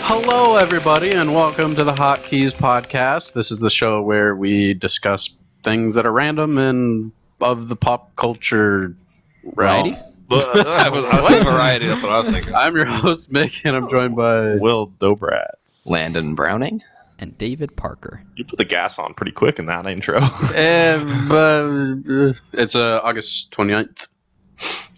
Hello, everybody, and welcome to the Hotkeys podcast. This is the show where we discuss things that are random and of the pop culture Variety? I was thinking variety, that's what I was thinking. I'm your host, Mick, and I'm joined by Wil Dobratz. Landon Browning. And David Parker. You put the gas on pretty quick in that intro. It's August 29th,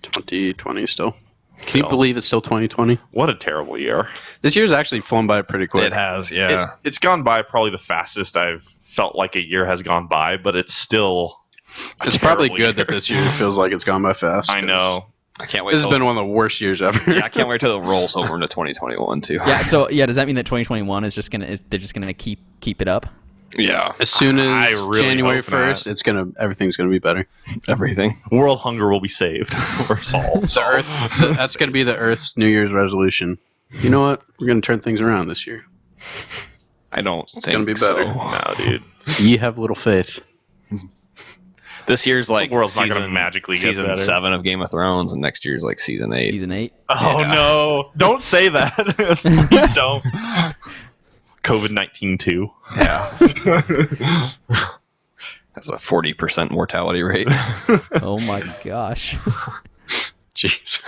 2020 still. Can you believe it's still 2020? What a terrible year. This year's actually flown by pretty quick. It has, yeah. It's gone by probably the fastest I've felt like a year has gone by, but it's still It's probably good that this year feels like it's gone by fast. I know. I can't wait. This has been one of the worst years ever. Yeah, I can't wait till it rolls over into 2021 too. Yeah. So does that mean that 2021 is just they're just gonna keep it up? Yeah. As soon as I really January hope not. 1st, everything's gonna be better. Everything. World hunger will be saved or solved. That's gonna be the Earth's New Year's resolution. You know what? We're gonna turn things around this year. I don't think It's gonna be better. so. No, dude. Ye have little faith. This year's like The world's not season, gonna magically get season better. 7 of Game of Thrones, and next year's like season 8. Season 8. Oh Yeah. no! Don't say that. Please don't. COVID-19 too. Yeah. That's a 40% mortality rate. Oh my gosh. Jeez.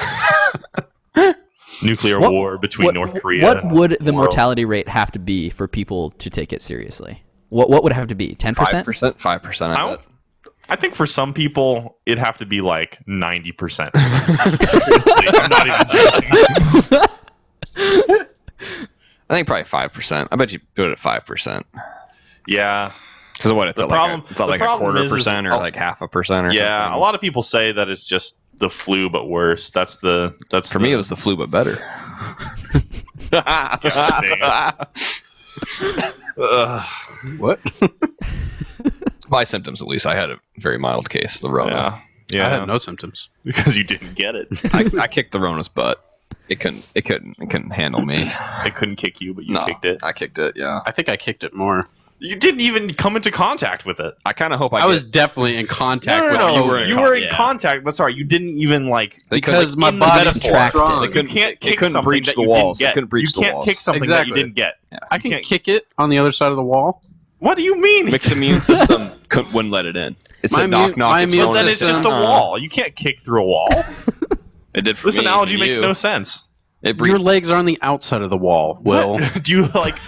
Nuclear What- war between North Korea. What would and the world. mortality rate have to be for people to take it seriously? What would it have to be? 10%? 5%? 5%, I I don't- bet. I think for some people it'd have to be like 90%. Seriously, I'm not even joking. I think probably 5%. I bet you do it at 5%. Yeah, Because what, it's The at problem- like, it's at the like a problem quarter is percent or a- like 0.5% or yeah. something. A lot of people say that it's just the flu, but worse. That's For me, it was the flu, but better. Ugh. What? My symptoms, at least, I had a very mild case of the Rona. Yeah, I had no symptoms. because you didn't get it. I kicked the Rona's butt. It couldn't handle me. It couldn't kick you, but you No, kicked it. I kicked it. Yeah. I think I kicked it more. You didn't even come into contact with it. I kind of hope I was definitely in contact with No, you. you were in yeah. contact, but sorry, you didn't even like. Because my in the body's metaphor. contracted. You It couldn't- can't it kick couldn't something breach that the you walls. didn't It get. couldn't breach you the can't walls. kick something that Exactly. you didn't get. I You can can't- kick it on the other side of the wall. What do you mean? Mick's immune system wouldn't let it in. It My said knock, immune- knock. my It's immune But then it's system- just a wall. You can't kick through a wall. It did for This me, analogy and makes you. no sense. It Your breached. legs are on the outside of the wall, Will. What? Do you like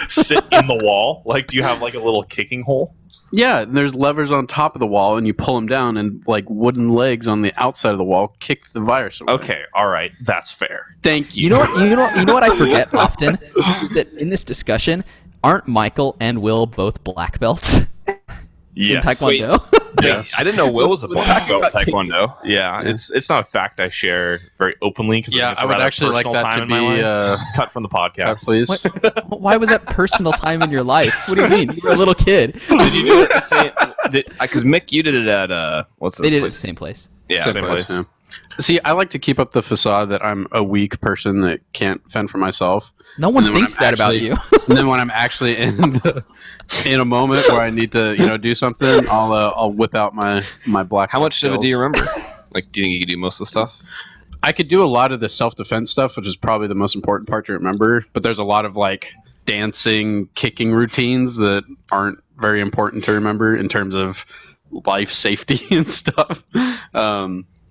sit in the wall? Like, do you have like a little kicking hole? Yeah, and there's levers on top of the wall, and you pull them down, and like wooden legs on the outside of the wall kick the virus away. Okay, all right, that's fair. Thank you. You know what I forget often is that in this discussion, aren't Michael and Will both black belts in Yes. Taekwondo? Yes. I didn't know Will was a We're black talking belt about taekwondo. Yeah, it's not a fact I share very openly because Yeah, I would actually like that to be cut from the podcast. please. Why was that personal time in your life? What do you mean? You were a little kid. Did you do it the same? Because Mick, you did it at what's They did it at place? the same place. Yeah, Same place. Yeah. See, I like to keep up the facade that I'm a weak person that can't fend for myself. No one And then when thinks I'm that about actually- you. And then when I'm actually in a moment where I need to, do something, I'll whip out my black. How much of it skills. do you remember? Like, do you think you could do most of the stuff? I could do a lot of the self-defense stuff, which is probably the most important part to remember. But there's a lot of like dancing, kicking routines that aren't very important to remember in terms of life safety and stuff.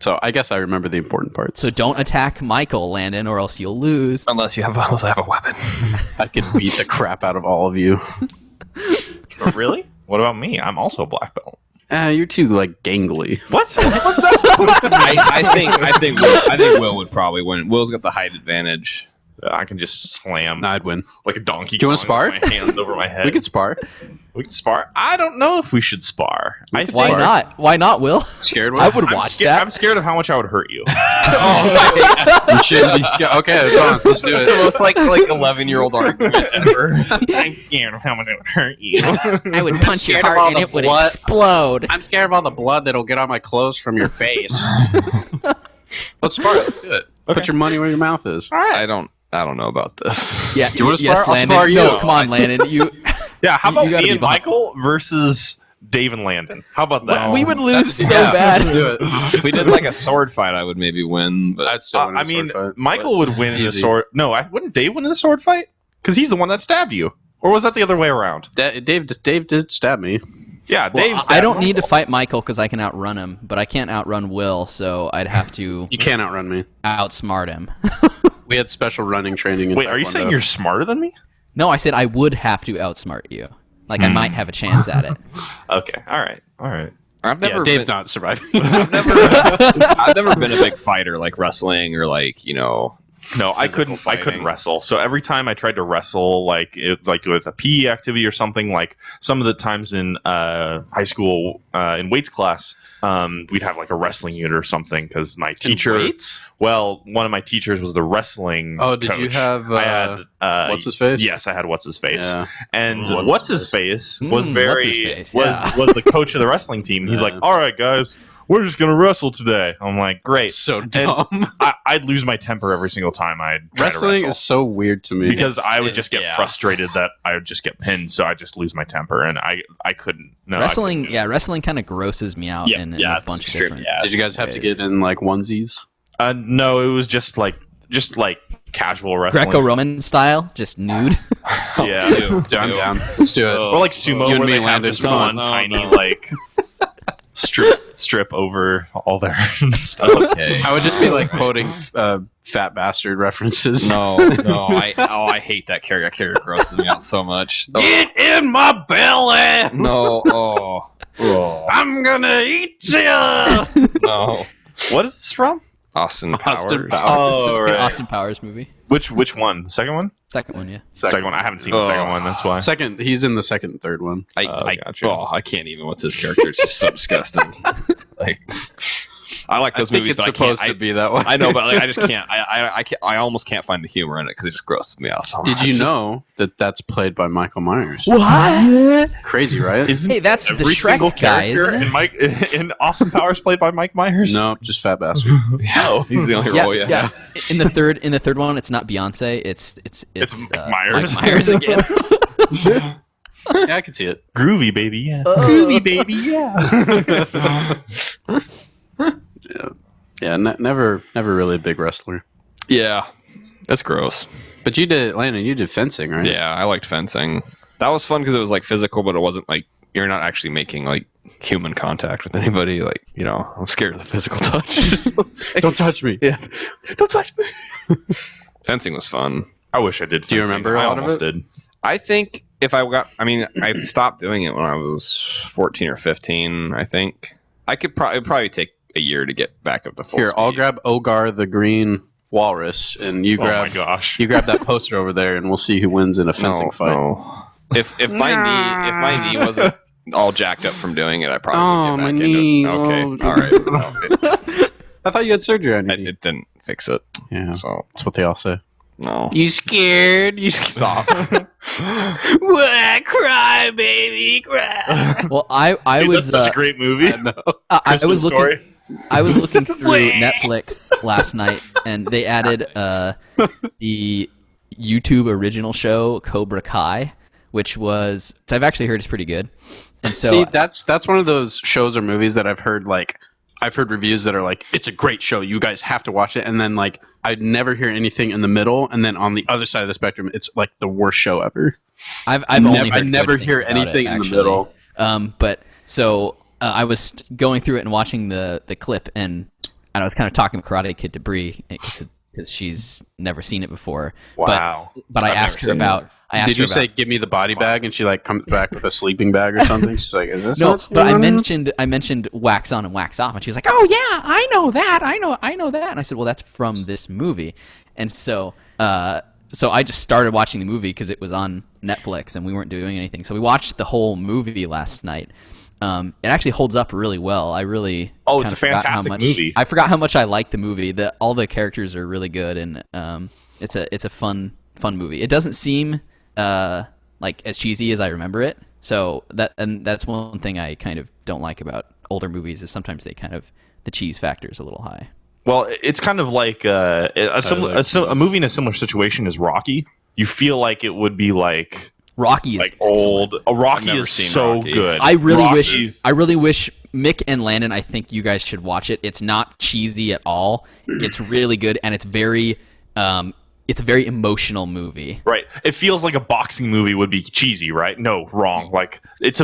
So I guess I remember the important parts. So don't attack Michael, Landon, or else you'll lose. Unless I have a weapon. I could beat the crap out of all of you. Oh, really? What about me? I'm also a black belt. You're too like gangly. What? What's that supposed to mean? I think Will would probably win. Will's got the height advantage. I can just slam I'd win. like a donkey. Do you wanna Kong spar? with my hands over my head. We could spar. We can spar. I don't know if we should spar. I could Why spar. not? Why not, Will? Scared I one? would I'm watch scared, that. I'm scared of how much I would hurt you. You shouldn't be scared. Okay, it's on. Let's do It's the it. most like 11-year-old argument ever. I'm scared of how much I would hurt you. I would punch your scared of all heart and the it would blood. explode. I'm scared of all the blood that'll get on my clothes from your face. Let's spar. Let's do it. Okay. Put your money where your mouth is. I don't know about this. Yeah, Do you wanna yes, spar? I'll Landon. spar you. No, come on, Landon. You. Yeah, how You about gotta me be and behind- Michael versus Dave and Landon? How about that? We would lose so Yeah, bad. Let's do it. If we did like a sword fight, I would maybe win. But I'd still win a I sword mean, fight, Michael but would win in a easy. sword. No, wouldn't Dave win in a sword fight? Because he's the one that stabbed you. Or was that the other way around? Dave did stab me. Yeah, Dave. I don't need to fight Michael because I can outrun him, but I can't outrun Wil, so I'd have to. You can't outrun me. Outsmart him. We had special running training. In Wait, are you saying you're smarter than me? No, I said I would have to outsmart you. Like I might have a chance at it. Okay, all right. I've never Dave's been, not surviving. I've never been a big fighter like wrestling or like No, I physical couldn't fighting. wrestle. So every time I tried to wrestle, like with a PE activity or something, like some of the times in high school in weights class, we'd have like a wrestling unit or something because my teacher. Weights? Well, one of my teachers was the wrestling. Oh, did coach. you have? I had what's his face? Yes, I had what's his face. Yeah. And What's what's his his face was What's very his face? Yeah. was the coach of the wrestling team. He's Yeah. like, all right, guys. We're just gonna wrestle today. I'm like, great. So dumb. I'd lose my temper every single time I'd try to Wrestling wrestle. is so weird to me. Because I would just get yeah. frustrated that I would just get pinned, so I just lose my temper, and I couldn't. No, Wrestling, wrestling kind of grosses me out Yeah, in yeah, a it's bunch of extreme, different. yeah. Did you guys have to ways. get in like onesies? No, it was just like casual wrestling. Greco-Roman style, just nude. Yeah. Dude, I'm down. Let's do it. Or like sumo, You and where me, they have Landon, this come one on. tiny like strip over all their stuff. Okay. I would just be like quoting fat bastard references. No, I hate that character. That character grosses me out so much. Get in my belly! No, oh, I'm gonna eat you! no. What is this from? Austin Powers. Austin Powers. Oh, The right. Austin Powers movie. Which one? The second one? Second one, yeah. Second one. I haven't seen the second one. That's why. Second, he's in the second and third one. Gotcha. I can't even with this character. It's just so disgusting. Like, I like those I think movies, it's but I supposed can't. to be that way. I know, but like, I just can't. I can't. I almost can't find the humor in it because it just grosses me out so much. Did you know that that's played by Michael Myers? What? Crazy, right? Isn't Hey, that's the every single Shrek guy, character isn't it? in Austin Powers played by Mike Myers? No, just fat bastard. No, he's the only Yeah, role. yeah. In the third one, it's not Beyonce. It's Mick Myers. Mike Myers again. Yeah, I can see it. Groovy baby, yeah. Groovy baby, yeah. Yeah, never really a big wrestler. Yeah, that's gross. But you did, Landon. You did fencing, right? Yeah, I liked fencing. That was fun because it was like physical, but it wasn't like you're not actually making like human contact with anybody. Like, I'm scared of the physical touch. Don't touch me. Yeah, don't touch me. Fencing was fun. I wish I did. Do you fencing. remember a I lot of almost it? did. I think I stopped doing it when I was 14 or 15. I think I could probably take a year to get back up to full Here, speed. I'll grab Ogar the green walrus, and you Oh my grab gosh. you grab that poster over there, and we'll see who wins in a fencing fight. No. If my knee wasn't all jacked up from doing it, I probably Oh, would my get back knee. into it. Okay, Oh. all right. No, I thought you had surgery on your knee. it didn't fix it. Yeah, So that's what they all say. no. You scared? You stop. What? Cry, baby, cry. Well, I Dude, was that's such a great movie. I Christmas was looking. Story. I was looking through Netflix last night, and they added the YouTube original show Cobra Kai, which I've actually heard is pretty good. And so, See, that's one of those shows or movies that I've heard reviews that are like, it's a great show, you guys have to watch it, and then like I'd never hear anything in the middle, and then on the other side of the spectrum, it's like the worst show ever. I've only heard I never good hear things about anything it, in the actually. middle. But so I was going through it and watching the clip, and I was kind of talking to Karate Kid to Bree because she's never seen it before. Wow. But I I've asked never her seen about. I asked Did you her say about, give me the body bag, and she like comes back with a sleeping bag or something? She's like, is this no? what you But I want? mentioned wax on and wax off, and she was like, "Oh yeah, I know that. I know that." And I said, "Well, that's from this movie." And so I just started watching the movie because it was on Netflix and we weren't doing anything. So we watched the whole movie last night. It actually holds up really well. I really Oh, it's kinda a forgot how fantastic much, movie. I forgot how much I liked the movie. All the characters are really good, and it's a fun movie. It doesn't seem like as cheesy as I remember it. So that's one thing I kind of don't like about older movies is sometimes the cheese factor is a little high. Well, it's kind of like a movie in a similar situation is Rocky. You feel like it would be like Rocky is like excellent. old. Rocky never is seen so Rocky. good. I really Rocky- wish Mick and Landon, I think you guys should watch it. It's not cheesy at all. It's really good, and it's very it's a very emotional movie. Right. It feels like a boxing movie would be cheesy, right? No, wrong. Like it's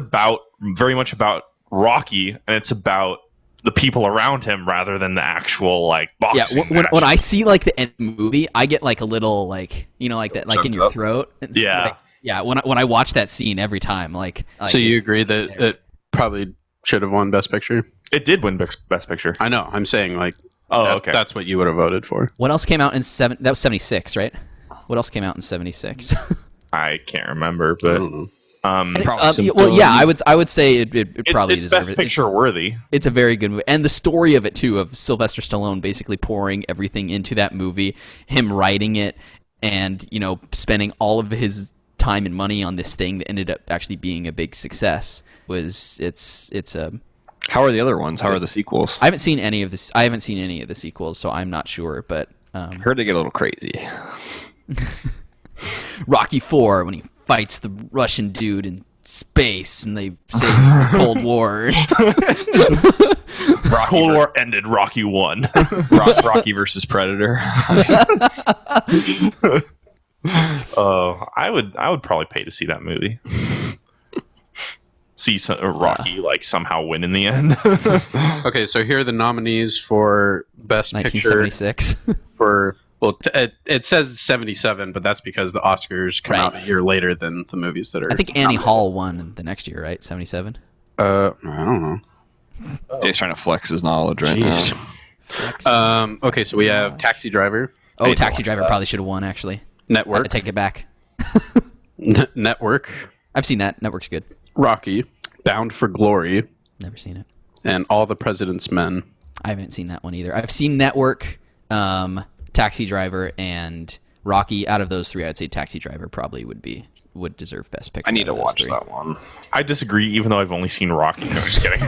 very much about Rocky, and it's about the people around him rather than the actual like boxing. Yeah, when I see like the end of the movie, I get like a little like like that like in your throat. It's Yeah. Like, when I watch that scene every time, like So you agree that it probably should have won Best Picture? It did win Best Picture. I know. I'm saying like. Okay. That's what you would have voted for. What else came out in that was 76, right? What else came out in 76? I can't remember, but I would say it probably it's deserves Best Picture worthy. It's a very good movie, and the story of it too, of Sylvester Stallone basically pouring everything into that movie, him writing it, and spending all of his time and money on this thing that ended up actually being a big success. It's a How are the other ones? How are the sequels? I haven't seen any of this. I haven't seen any of the sequels, so I'm not sure. But Heard they get a little crazy. Rocky 4 when he fights the Russian dude in space and they save the Cold War. Cold War ended. Rocky won. Rocky versus Predator. I would probably pay to see that movie. See Rocky like somehow win in the end. Okay, so here are the nominees for Best Picture 1976. for it says 77, but that's because the Oscars come out a year later than the movies that are. I think Annie Hall won the next year, right? 77. I don't know. He's trying to flex his knowledge right now. Okay, so we have Taxi Driver. Oh, Taxi Driver probably should have won actually. Network. I take it back. Network. I've seen that. Network's good. Rocky. Bound for Glory. Never seen it. And All the President's Men. I haven't seen that one either. I've seen Network, Taxi Driver, and Rocky. Out of those three, I'd say Taxi Driver probably would deserve Best Picture. I need to watch that one. I disagree, even though I've only seen Rocky. No, just kidding.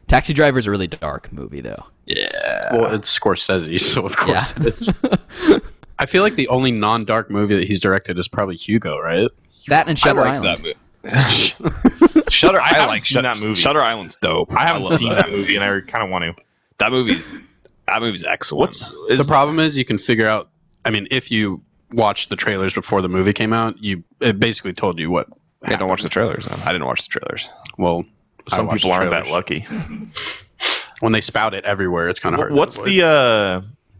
Taxi Driver is a really dark movie, though. Yeah. Well, it's Scorsese, so of course it's. I feel like the only non-dark movie that he's directed is probably Hugo, right? That and Shutter I Island. that movie. Shutter. I like that movie. Shutter Island's dope. I haven't seen that movie, and I kind of want to. That movie's excellent. The problem is you can figure out. I mean, if you watched the trailers before the movie came out, it basically told you what. I don't watch the trailers. I didn't watch the trailers. Well, some people aren't that lucky. When they spout it everywhere, it's kind of hard.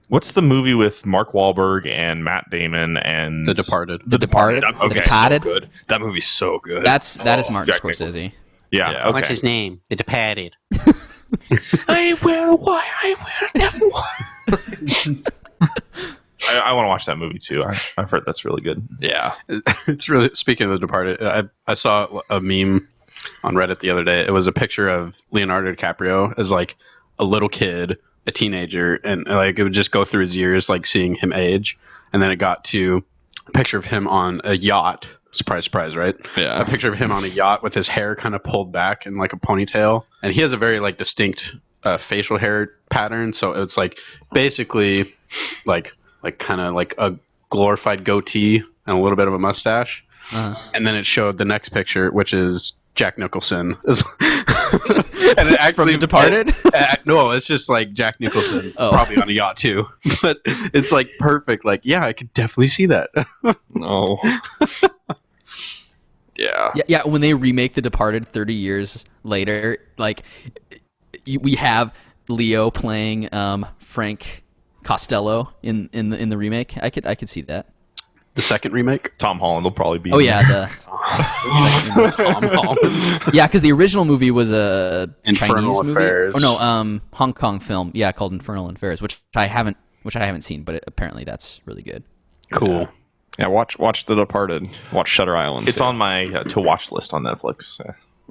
What's the movie with Mark Wahlberg and Matt Damon and The Departed? The Departed. That movie's Departed. so good. That movie's so good. That is Martin Jack Scorsese. Yeah. Okay. What's his name? The Departed. I will. Why? I will never. I want to watch that movie too. I've heard that's really good. Yeah. It's really. Speaking of The Departed, I saw a meme on Reddit the other day. It was a picture of Leonardo DiCaprio as like a little kid, a teenager, and like it would just go through his years, like seeing him age, and then it got to a picture of him on a yacht. Surprise, surprise, right? Yeah. A picture of him on a yacht with his hair kind of pulled back in like a ponytail, and he has a very like distinct facial hair pattern. So it's like basically like kind of like a glorified goatee and a little bit of a mustache. And then it showed the next picture, which is Jack Nicholson. And it actually From The Departed? No, it's just like Jack Nicholson, probably on a yacht too. But it's like perfect. Like, yeah, I could definitely see that. No. Yeah. Yeah. When they remake The Departed 30 years later, like we have Leo playing Frank Costello in the remake. I could see that. The second remake? Tom Holland will probably be. Oh yeah, Tom Holland. yeah, because the original movie was a Infernal Chinese Affairs. movie. Oh no, Hong Kong film. Yeah, called Infernal Affairs, which I haven't seen, but apparently that's really good. Cool. Yeah, watch The Departed. Watch Shutter Island. It's on my to watch list on Netflix.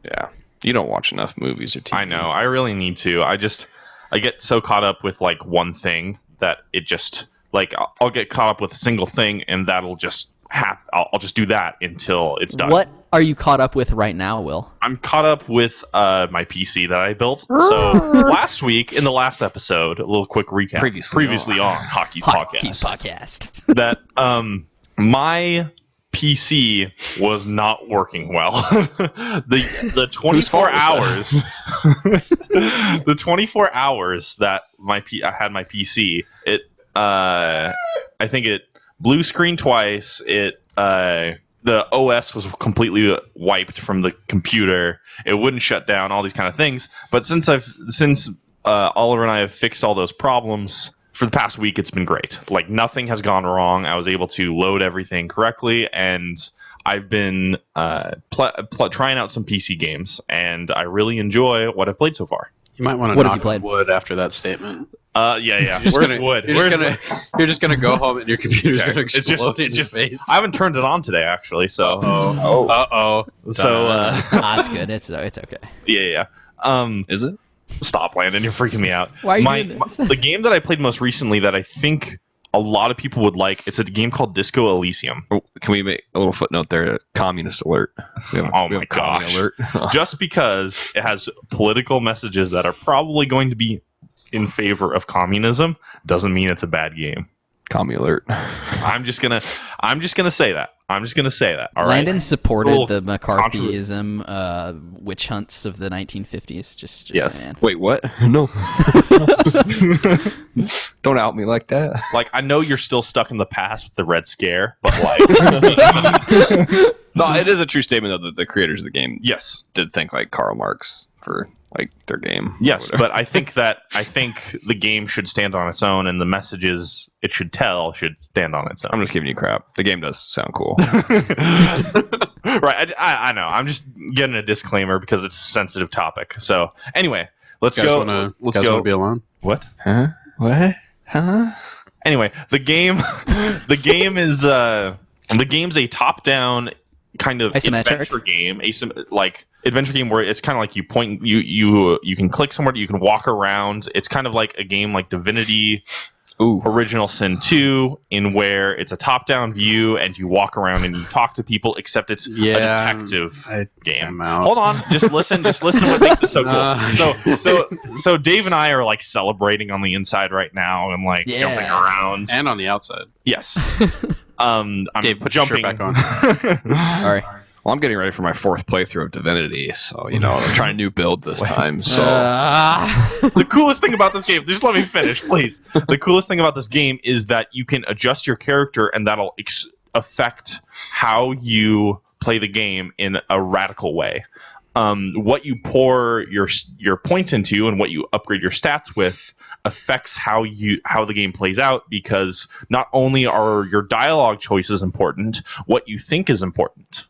Yeah. You don't watch enough movies or TV. I know. I really need to. I get so caught up with like one thing that it just like I'll get caught up with a single thing and that'll just happen. I'll just do that until it's done. What are you caught up with right now, Will? I'm caught up with my PC that I built. So last week in the last episode, a little quick recap. Previously on Hotkeys podcast. That my PC was not working well. the 24 hours the 24 hours that I had my PC, I think it blue screen twice. The OS was completely wiped from the computer. It wouldn't shut down. All these kind of things. But since Oliver and I have fixed all those problems for the past week, it's been great. Like nothing has gone wrong. I was able to load everything correctly, and I've been trying out some PC games, and I really enjoy what I've played so far. You might want to knock on wood after that statement. Yeah. Where's wood? You're just gonna go home and your computer's gonna explode in your face. I haven't turned it on today, actually. So. Uh-oh. So. That's good. It's okay. Yeah. Is it? Stop, Landon. You're freaking me out. Why are you doing this? The game that I played most recently that I think a lot of people would like, it's a game called Disco Elysium. Oh, can we make a little footnote there? Communist alert. Oh my gosh. Alert. Just because it has political messages that are probably going to be in favor of communism doesn't mean it's a bad game. Commie alert. I'm just gonna say that. All right. Landon supported the McCarthyism witch hunts of the 1950s. Just yes. saying. Wait, what? No. Don't out me like that. Like, I know you're still stuck in the past with the Red Scare, but like, no, it is a true statement though that the creators of the game, yes, did think like Karl Marx for like their game. Yes, but I think the game should stand on its own, and the messages it should tell should stand on its own. I'm just giving you crap. The game does sound cool. Right, I know. I'm just getting a disclaimer because it's a sensitive topic. So anyway, let's go. Let's go. Want to be alone? What? Huh? What? Huh? Anyway, the game is the game's a top-down kind of adventure game, adventure game where it's kind of like you point, you can click somewhere, you can walk around. It's kind of like a game like Divinity, Original Sin 2, in where it's a top-down view and you walk around and you talk to people, except it's a detective game. Hold on, just listen what makes it so cool. So Dave and I are like celebrating on the inside right now and like jumping around, and on the outside. Yes. Dave, put your shirt back on. All right. Well, I'm getting ready for my 4th playthrough of Divinity, so I'm trying a new build this time. So the coolest thing about this game, just let me finish, please. The coolest thing about this game is that you can adjust your character, and that'll affect how you play the game in a radical way. What you pour your points into and what you upgrade your stats with affects how the game plays out, because not only are your dialogue choices important, what you think is important.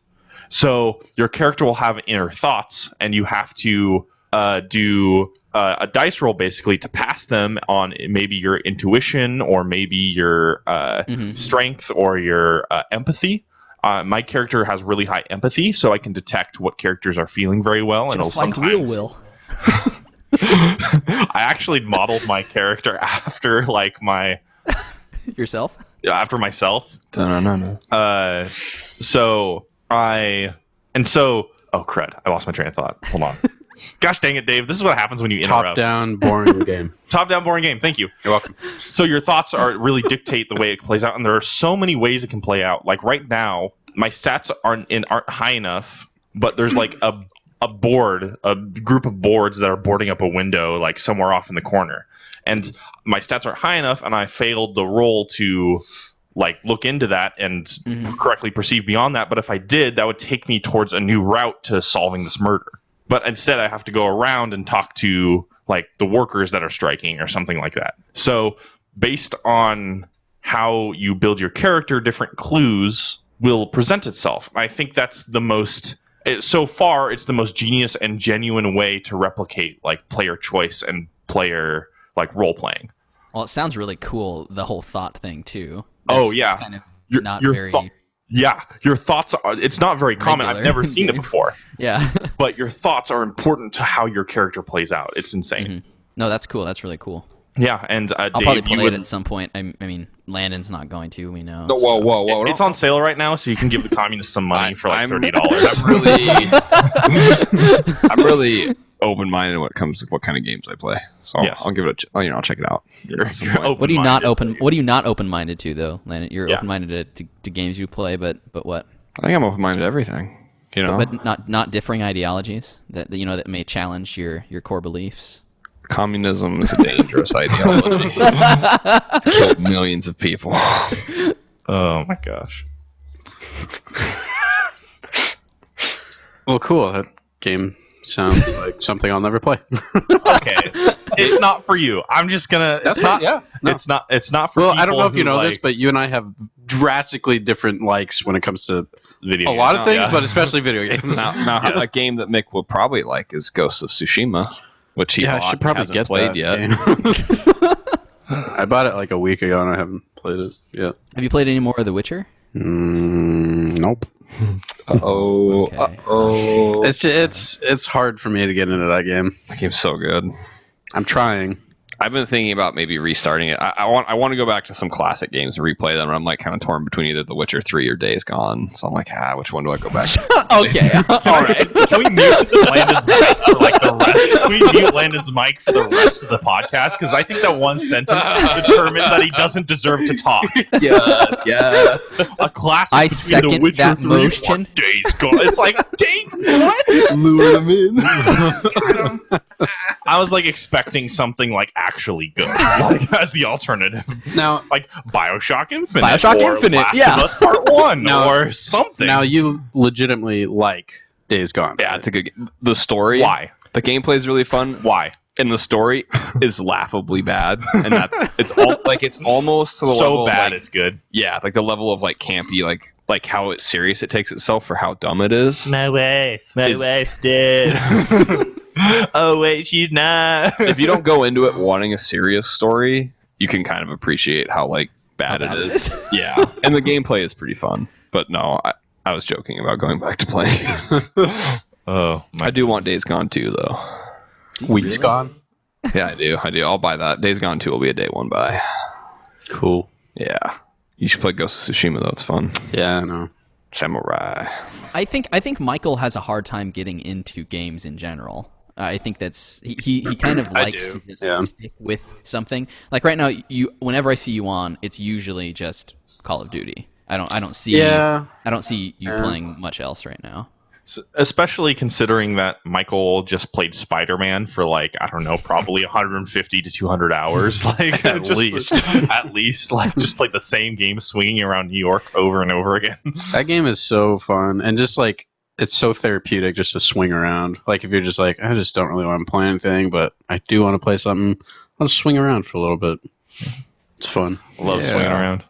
So your character will have inner thoughts, and you have to do a dice roll basically to pass them on maybe your intuition or maybe your strength or your empathy. My character has really high empathy, so I can detect what characters are feeling very well. Just like Wil. I actually modeled my character after like my yourself. Yeah, after myself. No. Oh crud! I lost my train of thought. Hold on. Gosh dang it, Dave! This is what happens when you interrupt. Top-down, boring game. Top-down, boring game. Thank you. You're welcome. So your thoughts really dictate the way it plays out, and there are so many ways it can play out. Like right now, my stats aren't high enough, but there's like a group of boards that are boarding up a window like somewhere off in the corner, and my stats aren't high enough, and I failed the roll to like look into that and correctly perceive beyond that. But if I did, that would take me towards a new route to solving this murder. But instead, I have to go around and talk to like the workers that are striking or something like that. So based on how you build your character, different clues will present itself. I think that's the most. So far, it's the most genius and genuine way to replicate like player choice and player like role playing. Well, it sounds really cool. The whole thought thing too. That's kind of your very. Your thoughts are. It's not very common. I've never seen it before. Yeah. But your thoughts are important to how your character plays out. It's insane. No, that's cool. That's really cool. Yeah, and I'll Dave, probably play it at some point. I mean, Landon's not going to. We know. No, whoa! It's on sale right now, so you can give the communists some money for like $30. I'm really open-minded when it comes to what kind of games I play. So I'll give it I'll check it out. What are you not open-minded to though, Landon? You're open-minded to games you play, but what? I think I'm open-minded to everything. But not differing ideologies that may challenge your core beliefs. communism is a dangerous ideology. It's killed millions of people. Oh my gosh. Well, cool. That game sounds like something I'll never play. Okay, it's not for you. I'm just gonna. That's it's not. fine, yeah. No. It's not. It's not for. Well, people I don't know if you who know like this, but you and I have drastically different likes when it comes to video a lot of games. things, Yeah. but especially video games. Now a game that Mick will probably like is Ghost of Tsushima, which he Yeah, I bought should probably hasn't get played that yet. game. I bought it like a week ago and I haven't played it yet. Have you played any more of The Witcher? Nope. Oh, Okay. It's hard for me to get into that game. that game's so good. I'm trying. I've been thinking about maybe restarting it. I want to go back to some classic games and replay them. And I'm like kind of torn between either The Witcher 3 or Days Gone. So I'm like, which one do I go back to? Okay, all right. Can we mute Landon's mic for like the rest? Can we mute Landon's mic for the rest of the podcast? Because I think that one sentence determined that he doesn't deserve to talk. Yes, yeah. A classic I between second The Witcher that 3 motion. and Days Gone. It's like, what? Lure them in. I was like expecting something like actually good, like as the alternative, Now, like BioShock Infinite, BioShock or Infinite, Last yeah. of Us Part 1, Now- or something. now you legitimately like Days Gone. Yeah, it's a good game. The story. Why? The gameplay is really fun. Why? And the story is laughably bad. And it's almost to the level So of, bad, like, it's good. yeah, like the level of like campy, like how it's serious it takes itself for how dumb it is. My Is- wife's dead. Oh wait, she's not. If you don't go into it wanting a serious story, you can kind of appreciate how like bad How bad it it is. is. Yeah, and the gameplay is pretty fun. But no, I was joking about going back to playing. Oh, I do want Days Gone 2 though. Weeks Gone. Yeah, I do. I'll buy that. Days Gone 2 will be a day one buy. Cool. Yeah. You should play Ghost of Tsushima though. It's fun. Yeah, I know. Samurai. I think Michael has a hard time getting into games in general. I think that's he kind of likes do, to just yeah. stick with something. Like right now, whenever I see you on, it's usually just Call of Duty. I don't see Yeah. I don't see you playing much else right now. Especially considering that Michael just played Spider-Man for like, I don't know, probably 150 to 200 hours. Like At least, like just played the same game swinging around New York over and over again. That game is so fun, and just like it's so therapeutic just to swing around. Like if you're just like, I just don't really want to play anything, but I do want to play something, I'll just swing around for a little bit. It's fun. Love swinging around.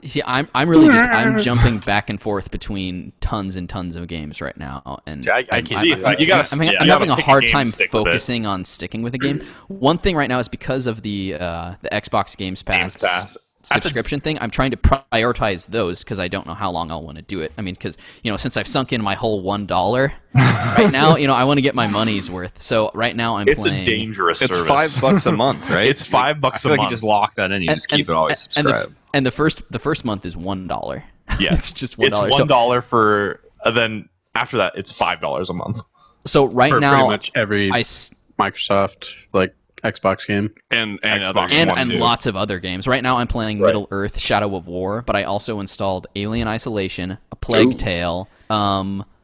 See, I'm really just I'm jumping back and forth between tons and tons of games right now, and I I'm- can't I'm- do I'm- that. You gotta- I'm yeah, I'm you having gotta a pick a hard game time and stick with it. focusing on sticking with a game. One thing right now is because of the Xbox Games Pass subscription thing. I'm trying to prioritize those because I don't know how long I'll want to do it. I mean, because since I've sunk in my whole $1 right now, I want to get my money's worth. So right now I'm It's playing. a dangerous It's service. $5 a month, right? It's $5 I feel a like month. you just lock that in. You just keep it always subscribed. And the first month is $1. Yes. It's just $1. It's $1 for. Then after that, it's $5 a month. So right For now, pretty much every I Microsoft like Xbox game. and Xbox other One, and games, too. lots of other games. Right now, I'm playing Middle Earth: Shadow of War, but I also installed Alien Isolation, A Plague Tale,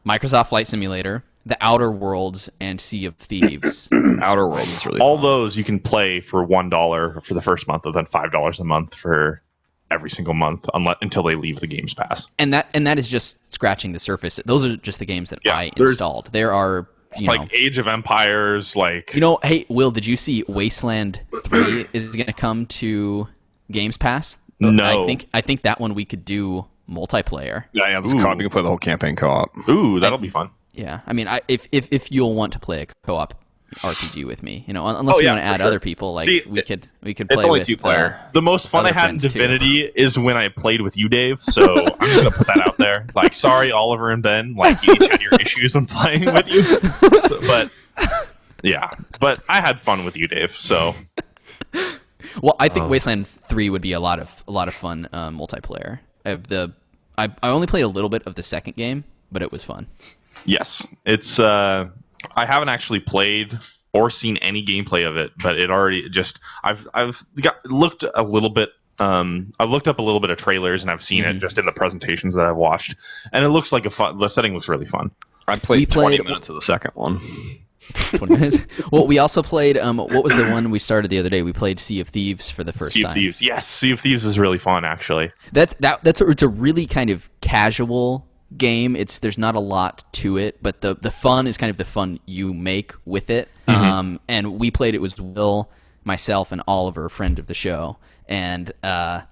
Microsoft Flight Simulator, The Outer Worlds, and Sea of Thieves. Outer Worlds is really All fun. those you can play for $1 for the first month, and then $5 a month for every single month, until they leave the Games Pass. and that is just scratching the surface. Those are just the games that I there's- installed. There are Like Age of Empires, like hey Will, did you see Wasteland 3 is going to come to Games Pass? No. I think that one we could do multiplayer. Yeah, it's co-op. You can play the whole campaign co-op. ooh, that'll be fun. Yeah, I mean, if you'll want to play a co-op RPG with me, unless Oh, you yeah, want to for add sure. other people, like See, we could play it's only with, 2-player. The most fun I other had in friends, too. Divinity is when I played with you, Dave. So I'm just gonna put that out there. Like, sorry, Oliver and Ben. Like, you each had your issues when playing with you. But yeah, but I had fun with you, Dave. So Well, I think Wasteland 3 would be a lot of fun multiplayer. I only played a little bit of the second game, but it was fun. yes, it's. I haven't actually played or seen any gameplay of it, but it already just. I've looked a little bit. I've looked up a little bit of trailers and I've seen it just in the presentations that I've watched, and it looks like the setting looks really fun. I played We 20 played- minutes of the second one. 20 minutes. Well, we also played. What was the one we started the other day? We played Sea of Thieves for the first time. Sea of Thieves, yes. Sea of Thieves is really fun, actually. It's a really kind of casual game. There's not a lot to it, but the fun is kind of the fun you make with it. And we played it was Wil, myself, and Oliver, a friend of the show. And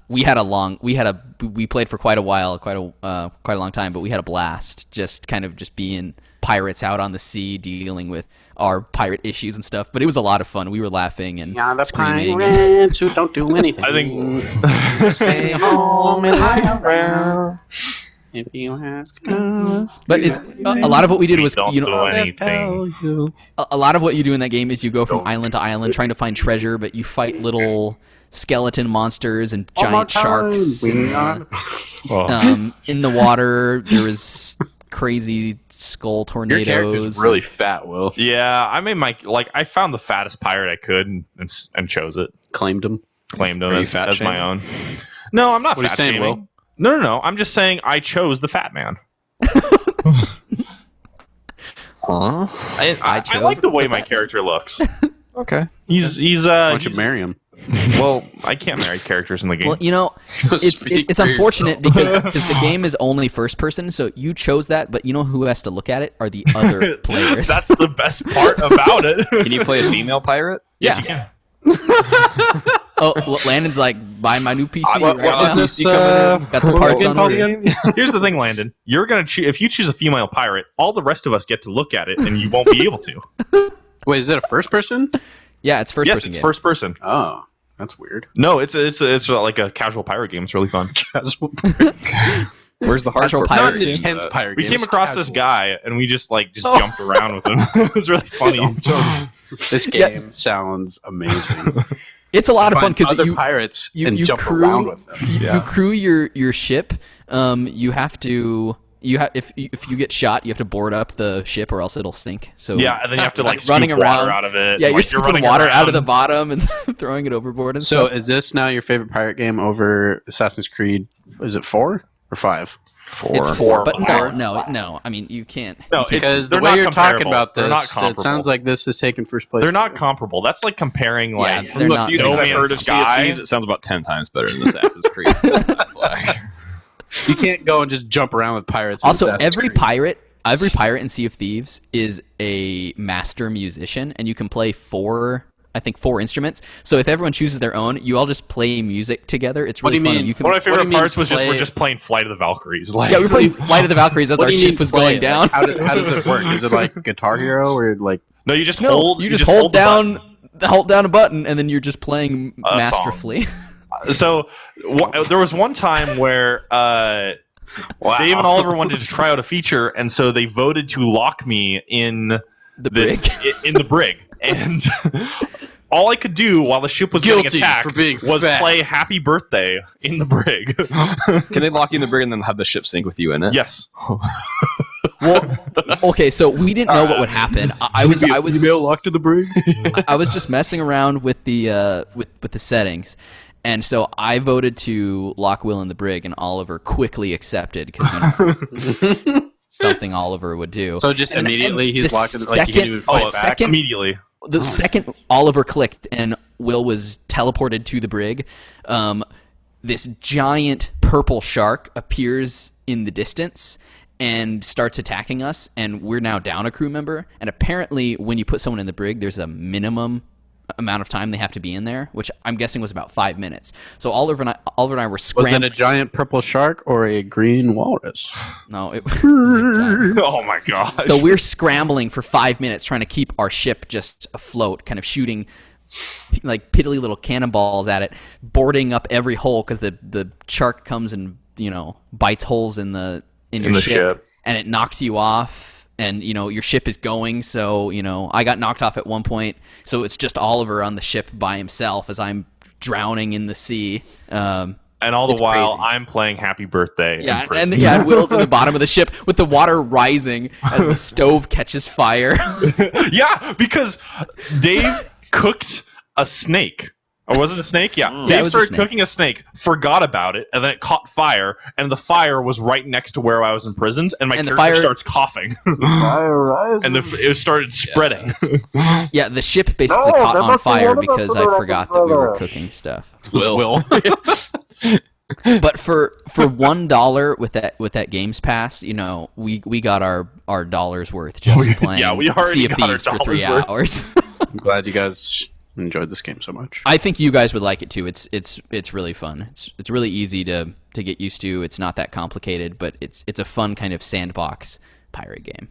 we played for quite a while, quite a long time, but we had a blast just being pirates out on the sea, dealing with our pirate issues and stuff. But it was a lot of fun. We were laughing and screaming. Pirates who don't do anything. I think stay home and lie around. If you ask us. But it's a lot of what we did was don't do anything. a lot of what you do in that game is you go from island to island trying to find treasure, but you fight little skeleton monsters and giant sharks. In the water, there is crazy skull Your tornadoes. character's really fat, Wil. Yeah, I made I found the fattest pirate I could and chose it. Claimed him. Claimed him Are you as fat my own. No, I'm not What are you fat saying, shaming. Wil? No. I'm just saying I chose the fat man. Huh? I like the way my character looks. Okay. He's Why don't you marry him? well, I can't marry characters in the game. Well, it's unfortunate because the game is only first person, so you chose that, but you know who has to look at it are the other players. That's the best part about it. Can you play a female pirate? Yes, you can. Oh, Landon's like, buying my new PC What right was now. this? Got the parts on info the again? Here's the thing, Landon. You're gonna if you choose a female pirate, all the rest of us get to look at it, and you won't be able to. Wait, is it a first person? Yeah, it's first Yes, person it's game. first person. Oh, that's weird. No, it's like a casual pirate game. It's really fun. Where's the Casual hardcore pirate Not game. intense pirate We game, came it's across this casual. guy, and we just jumped around with him. It was really funny. This game sounds amazing. It's a lot of fun Find because other you pirates you, and you jump crew around with them. you crew your ship. You have to if you get shot, you have to board up the ship or else it'll sink. So Yeah, and then you have to running scoop water around out of it. Yeah, and, you're scooping running water out of the around. bottom and throwing it overboard and So stuff. is this now your favorite pirate game over Assassin's Creed? Is it 4 or 5? It's 4, but Four. no. I mean, you can't. No, you can't- Because the they're way not you're talking comparable. about They're not this, it comparable. sounds like this is taking first place. They're not comparable. That's like comparing Yeah, like they're not. Few No things I've heard Man's of Sea Sky. of Thieves, it sounds about 10 times better than Assassin's Creed. You can't go and just jump around with pirates. in Also, Assassin's every Creed. pirate in Sea of Thieves is a master musician, and you can play four instruments. So if everyone chooses their own, you all just play music together. It's What do really you funny. mean? You can, one of my What do favorite you mean parts was play- we're just playing Flight of the Valkyries. Like, yeah, we were playing Flight of the Valkyries as What our do you mean ship was play going it? down. How does it work? Is it like Guitar Hero or like? no, you just No, hold. you just hold the button. down a button, and then you're just playing A song. masterfully. So there was one time where Dave and Oliver wanted to try out a feature, and so they voted to lock me in The in the brig, and all I could do while the ship was getting Guilty attacked for being was fat. play Happy Birthday in the brig. Can they lock you in the brig and then have the ship sink with you in it? Yes. Well, okay, so we didn't know what would happen. I was locked in the brig. I was just messing around with the with the settings, and so I voted to lock Wil in the brig, and Oliver quickly accepted because something Oliver would do. So just And- immediately and he's the locked in. Like you second- can even the pull it back. second- Immediately. The second Oliver clicked and Wil was teleported to the brig, this giant purple shark appears in the distance and starts attacking us, and we're now down a crew member. And apparently, when you put someone in the brig, there's a minimum amount of time they have to be in there, which I'm guessing was about 5 minutes. So Oliver and I were Was scrambling. it a giant purple shark or a green walrus? No, it was a giant. Oh my god. So we're scrambling for 5 minutes trying to keep our ship just afloat, kind of shooting like piddly little cannonballs at it, boarding up every hole because the shark comes and bites holes in your the ship, ship. and it knocks you off. And your ship is going, so I got knocked off at one point. So it's just Oliver on the ship by himself as I'm drowning in the sea. And all the It's while, crazy. I'm playing Happy Birthday. Yeah, in prison. and Will's in the bottom of the ship with the water rising as the stove catches fire. Yeah, because Dave cooked a snake Oh, was it a snake? Yeah. Yeah, it Dave was a started snake. cooking a snake, forgot about it, and then it caught fire, and the fire was right next to where I was imprisoned, and my And the character fire- starts coughing, and it started spreading. Yeah, the ship basically No, caught there on must be fire one of us because with I a forgot that we were brother. cooking stuff. Will. But for $1 with that Games Pass, we got our dollars worth just playing. Yeah, we already Sea of got our Thieves for 3 dollars worth. hours. I'm glad you guys enjoyed this game so much. I think you guys would like it too. It's really fun. It's really easy to get used to. It's not that complicated, but it's a fun kind of sandbox pirate game.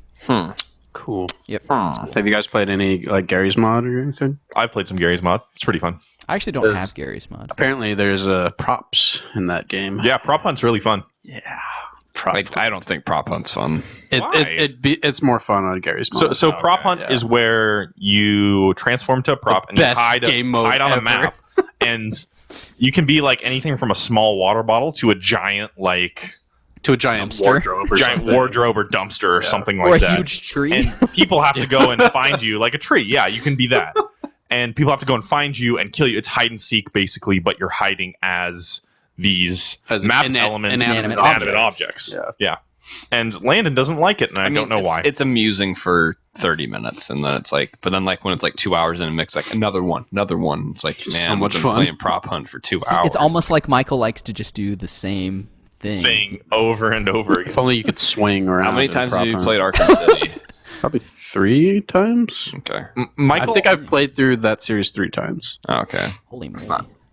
Cool. Yep. Have you guys played any like Gary's Mod or anything? I played some Gary's Mod. It's pretty fun. I actually don't have Gary's Mod. Apparently, there's props in that game. Yeah, Prop Hunt's really fun. Yeah. Prop. Like, I don't think prop hunt's fun. Why? It's more fun on Gary's Mod. So Prop Hunt yeah. is where you transform to a prop and you best hide game mode on a ever. map, and you can be like anything from a small water bottle to a giant to a giant Dumpster? wardrobe or something. wardrobe or dumpster or something like Or a that. huge tree. And people have to go and find you like a tree. Yeah, you can be that. And people have to go and find you and kill you. It's hide and seek basically, but you're hiding as these As map ina- elements, inanimate inanimate objects. objects. Yeah. And Landon doesn't like it, and I don't know why. It's amusing for 30 minutes, and then it's like, but then like when it's like 2 hours in a mix, like another one. It's like, man, So much I've been fun. playing prop hunt for 2 See, hours. it's almost like Michael likes to just do the same thing. over and over again. If only you could swing around. How many in times Prop have you Hunt. played Arkham City? Probably 3 times. Okay. Michael, I think I've played through that series 3 times. Oh, okay. Holy moly.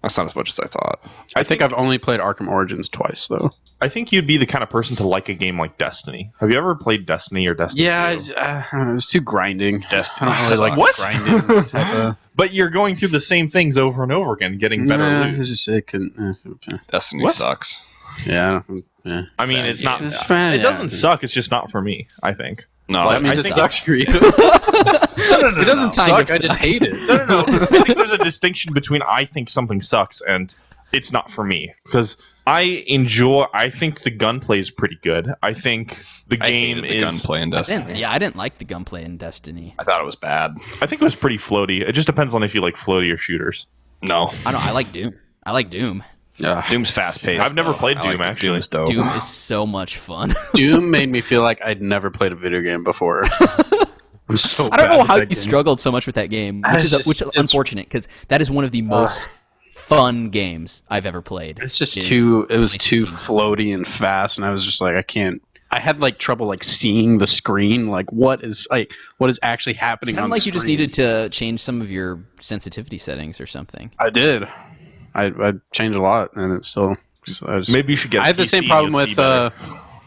That's not as much as I thought. I think I've only played Arkham Origins twice, though. I think you'd be the kind of person to like a game like Destiny. Have you ever played Destiny or Destiny 2? it was too grinding. Destiny I don't really like What? grinding type of. But you're going through the same things over and over again, getting better loot. It's just it couldn't. Okay. Destiny What? sucks. Yeah. Yeah. I mean, it's not. It's fine, It doesn't yeah. suck. It's just not for me. I think. No, Well, that I means it think- sucks for you. It doesn't Kind suck. of I just sucks. hate it. No. I think there's a distinction between I think something sucks and it's not for me because I think the gunplay is pretty good. I think the I game hated the is. gunplay in Destiny. I didn't like the gunplay in Destiny. I thought it was bad. I think it was pretty floaty. It just depends on if you like floaty or shooters. No. I like Doom. I like Doom. Yeah. Doom's fast paced. I've never played Doom, actually. Doom's dope. Doom is so much fun. Doom made me feel like I'd never played a video game before. I'm so. I don't bad know at how that you game. struggled so much with that game, It's which is just- unfortunate because that is one of the most fun games I've ever played. It's just is too. It was too 2016. floaty and fast, and I was just like, I can't. I had like trouble like seeing the screen, like what is actually happening. Sounded on like the you just screen. needed to change some of your sensitivity settings or something. I did. I changed a lot, and it's still. I just, Maybe you should get. I had the PC same and problem you'll see better.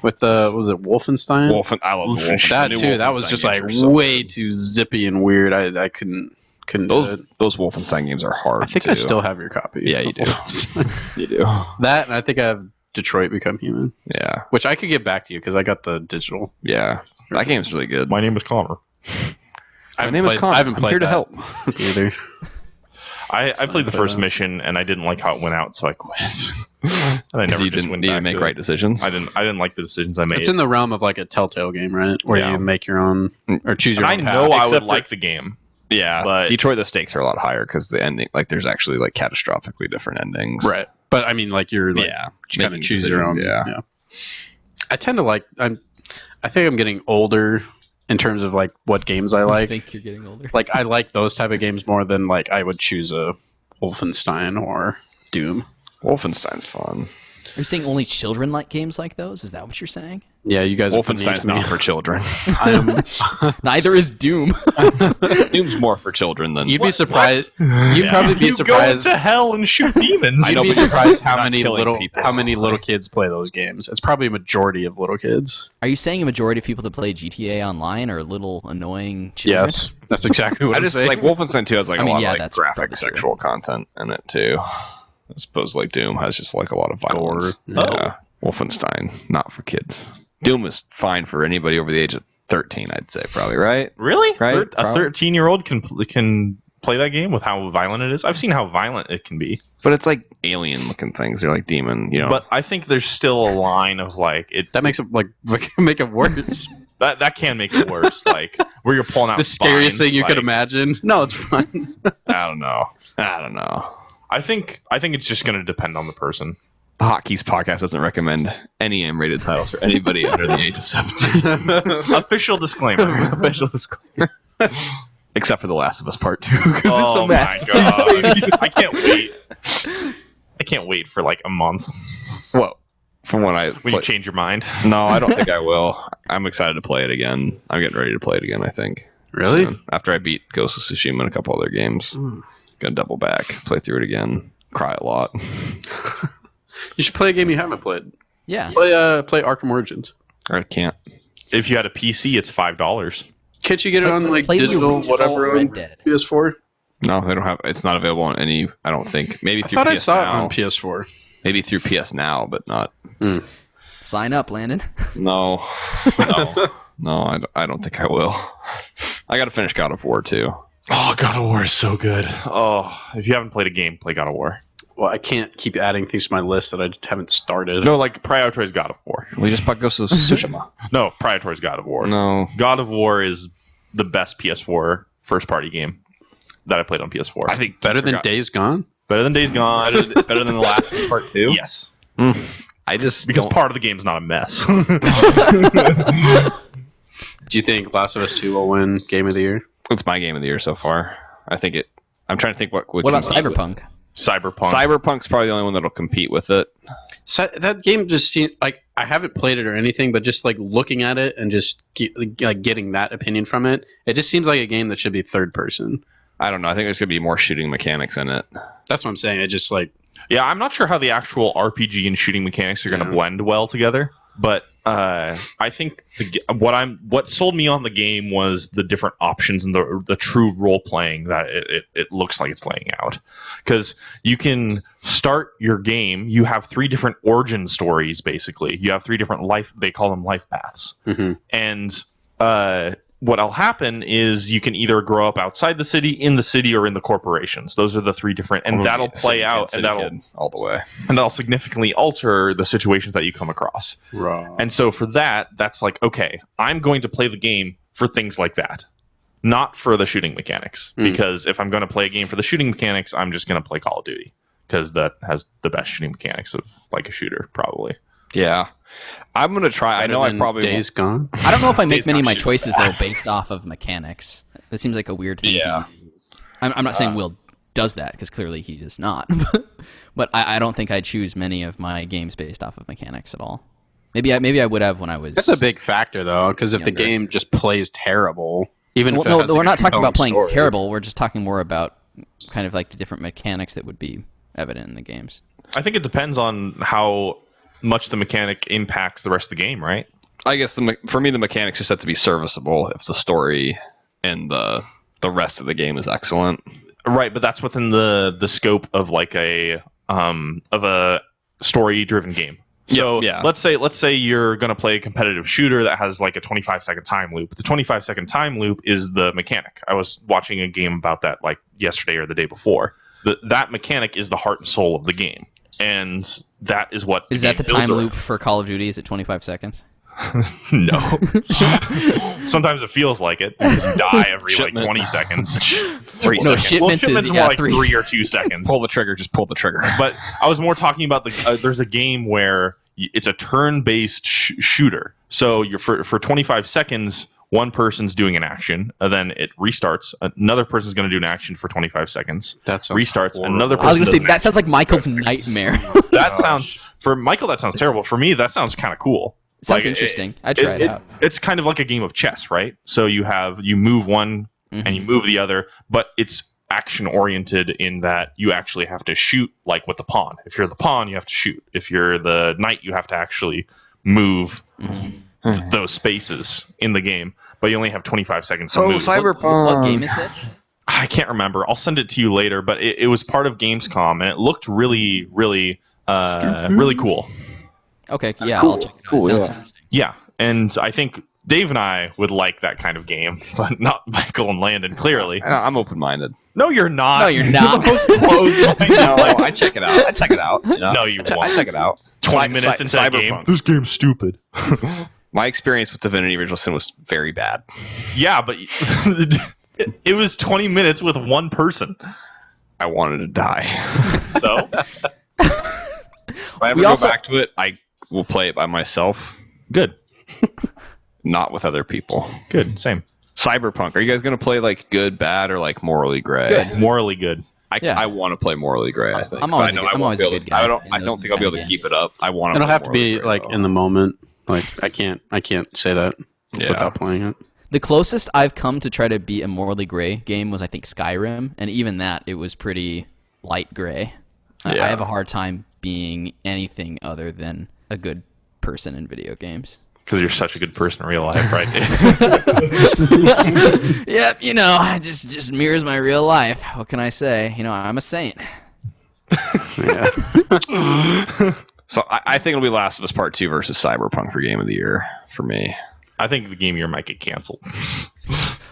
with was it Wolfenstein? I love Wolfenstein. That The new too. That was Wolfenstein just games like are so way good. too zippy and weird. I couldn't do it. Those Wolfenstein games are hard. I think too. I still have your copy. Yeah, you of do. Wolfenstein. You do. That, and I think I have Detroit Become Human, Yeah. which I could get back to you because I got the digital. Yeah. That game's really good. My name is Connor. My name is Connor. I haven't I'm played here to that help. either. I played the first mission and I didn't like how it went out, so I quit. And I Because never you just didn't went need to back make to right it. decisions. I didn't like the decisions I made. It's in the realm of like a Telltale game, right? Where Yeah. you make your own or choose your and I own know path. I would Except for- like the game. Yeah, But- Detroit, the stakes are a lot higher because the ending, like, there's actually like catastrophically different endings. Right. But I mean, like you're like Yeah, you kind of making choose your own. decisions, yeah. I tend to like. I think I'm getting older in terms of like what games I I like. think you're getting older. Like I like those type of games more than like I would choose a Wolfenstein or Doom. Wolfenstein's fun. Are you saying only children like games like those? Is that what you're saying? Yeah, you guys. Wolfenstein's not for children. Neither is Doom. Doom's more for children than. You'd be surprised. You'd probably be You surprised. go into hell and shoot demons. You'd know, be but surprised how not many killing people. little kids play those games. It's probably a majority of little kids. Are you saying a majority of people that play GTA Online are little annoying children? Yes, that's exactly what I I'm just saying. like Wolfenstein 2 has like I a mean, lot yeah, of like that's graphic probably true. sexual content in it too. I suppose like Doom has just like a lot of violence. Gore. Yeah, Wolfenstein not for kids. Doom is fine for anybody over the age of 13, I'd say, probably, right? Really? Right, A probably. 13-year-old can play that game with how violent it is. I've seen how violent it can be, But it's like alien looking things. They're like demon, you know. but I think there's still a line of like it. that makes it like make it worse. That can make it worse. Like where you're pulling out The scariest spines, thing you could like, imagine. No, it's fine. I don't know. I think it's just going to depend on the person. The Hotkeys podcast doesn't recommend any M-rated titles for anybody under the age of 17. Official disclaimer. Official disclaimer. Except for The Last of Us Part 2. It's Oh a my mess. god! I can't wait. I can't wait for like a month. Whoa. From when When you change your mind. No, I don't think I will. I'm excited to play it again. I'm getting ready to play it again, I think. Really? Soon. After I beat Ghost of Tsushima and a couple other games. Gonna double back, play through it again, cry a lot. You should play a game you haven't played. Yeah. Play Arkham Origins. I can't. If you had a PC, it's $5. Can't you get it on like Play the digital original whatever on Red Dead. PS4? No, they don't have. It's not available on any. I don't think. Maybe I through thought I PS saw Now. it on PS4. Maybe through PS Now, but not. Sign up, Landon. No, I don't think I will. I got to finish God of War too. Oh, God of War is so good. Oh, if you haven't played a game, play God of War. Well, I can't keep adding things to my list that I just haven't started. No, like prioritize God of War. We just bought Ghost of Tsushima. No, prioritize God of War. No, God of War is the best PS4 first-party game that I played on PS4. I think Better than Days Gone? better than Days Gone. better than the last Part 2. Yes, I just because don't- part of the game's not a mess. Do you think Last of Us 2 will win Game of the Year? it's my game of the year so far. I think it. I'm trying to think what would. What about compete with it. Cyberpunk? Cyberpunk. Cyberpunk's probably the only one that'll compete with it. So that game just seems like I haven't played it or anything, but just like looking at it and just getting that opinion from it, it just seems like a game that should be third person. I don't know. I think there's gonna be more shooting mechanics in it. That's what I'm saying. It just like Yeah, I'm not sure how the actual RPG and shooting mechanics are going to blend well together, but I think what sold me on the game was the different options and the true role playing that it looks like it's laying out. Because you can start your game, you have 3 different origin stories basically. You have 3 different they call them life paths, and what'll happen is you can either grow up outside the city, in the city, or in the corporations. Those are the 3 different, and that'll play out, and all the way. and that'll significantly alter the situations that you come across. raw. And so for that's like, okay, I'm going to play the game for things like that, not for the shooting mechanics. Because if I'm going to play a game for the shooting mechanics, I'm just going to play Call of Duty, because that has the best shooting mechanics of like a shooter, probably. Yeah, I'm gonna try. I know I probably Days Gone. I don't know if I make Days many of Gone my shoots choices back. though based off of mechanics. That seems like a weird thing Yeah. to use. I'm not saying Will does that, because clearly he does not. But I don't think I choose many of my games based off of mechanics at all. Maybe I would have when I was. That's a big factor though, because if the Younger. game just plays terrible, even Well, if it no, has, like, we're a not talking about compelling playing story. terrible. We're just talking more about kind of like the different mechanics that would be evident in the games. I think it depends on how much the mechanic impacts the rest of the game, right? I guess for me the mechanics just have to be serviceable if the story and the rest of the game is excellent. Right, but that's within the scope of like a story-driven game. So Yeah. let's say you're going to play a competitive shooter that has like a 25-second time loop. The 25-second time loop is the mechanic. I was watching a game about that like yesterday or the day before. That mechanic is the heart and soul of the game, and that is what Is that the game time builds loop for Call of Duty? Is it 25 seconds? around. No. Sometimes it feels like it because you die every like Shipment. 20 seconds. 3 No, seconds. shipments is shipment's more yeah, like 3 3 or 2 seconds. Pull the trigger. Just pull the trigger. But I was more talking about there's a game where it's a turn-based shooter. So you're for 25 seconds, one person's doing an action, and then it restarts. Another person's going to do an action for 25 seconds. That sounds Restarts. horrible. Another I was person. gonna say does an that sounds like Michael's nightmare. That sounds for Michael. That sounds terrible. For me, that sounds kind of cool. Sounds Like, interesting. I'd try it out. It's kind of like a game of chess, right? So you move one and you move the other, but it's action oriented in that you actually have to shoot like with the pawn. If you're the pawn, you have to shoot. If you're the knight, you have to actually move those spaces in the game. But you only have 25 seconds to move. What game is this? I can't remember. I'll send it to you later, but it was part of Gamescom and it looked really, really, really cool. Okay, yeah, I'll check it out. Cool, It sounds yeah. interesting. Yeah, and I think Dave and I would like that kind of game, but not Michael and Landon, clearly. I'm open-minded. No, you're not. No, you're not. the most closed No, I check it out. You know? No, you won't. I check it out. 20 minutes into that game. Cyberpunk. This game's stupid. My experience with Divinity Original Sin was very bad. Yeah, but it was 20 minutes with one person. I wanted to die. So If I ever go back to it, I will play it by myself, good. not with other people. Good. Same. Cyberpunk. Are you guys gonna play like good, bad, or like morally gray? Good. Morally good. I want to play morally gray. I think. I'm But always I know a good- I I'm won't always be a able good to- guy I don't in those think I'll be able to kind of keep it up. I want. It'll have to be like in the moment. Like I can't say that without playing it. The closest I've come to try to beat a morally gray game was, I think, Skyrim, and even that, it was pretty light gray. I have a hard time being anything other than a good person in video games. Because you're such a good person in real life, right? Yep, it just mirrors my real life. What can I say? I'm a saint. Yeah. So I think it'll be Last of Us Part 2 versus Cyberpunk for Game of the Year for me. I think the game year might get canceled.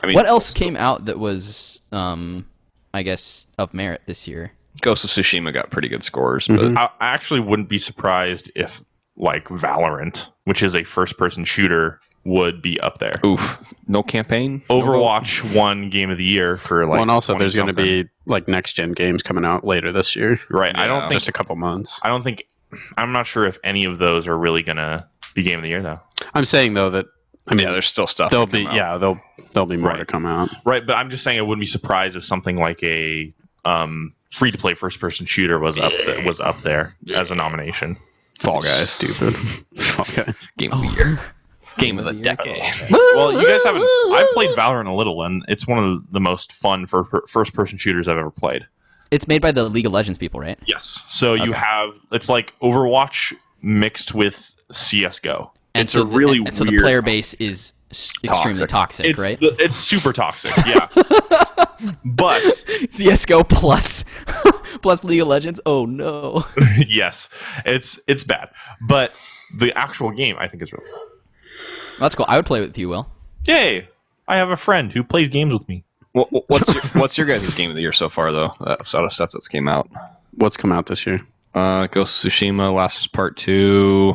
I mean, What else came out that was, I guess, of merit this year? Ghost of Tsushima got pretty good scores, but I actually wouldn't be surprised if, like, Valorant, which is a first-person shooter, would be up there. oof, no campaign. Overwatch won Game of the Year for, like, Well, and also there's going to 20-something. be like next gen games coming out later this year. Right. I Yeah. don't think. Just a couple months. I'm not sure if any of those are really gonna be Game of the Year, though. I'm saying though that I mean There's still stuff. there'll to be come out. there'll be more Right. to come out. Right, but I'm just saying I wouldn't be surprised if something like a free-to-play first-person shooter was up there as a nomination. Fall Guys, Stupid. Okay. Game of the Year, Game of the Year. Decade. Well, you guys haven't. I've played Valorant a little, and it's one of the most fun for first-person shooters I've ever played. It's made by the League of Legends people, right? Yes. So you Okay. have it's like Overwatch mixed with CS:GO. And It's so a really and so weird. the player base is extremely toxic, it's right? It's super toxic. Yeah. But CS:GO plus plus League of Legends. Oh no! yes, it's bad. But the actual game I think is really fun. That's cool. I would play with you, Will. Yay! I have a friend who plays games with me. What's your guys' Game of the Year so far though? Out of stuff that's came out. What's come out this year? Ghost of Tsushima, Last of Us Part 2.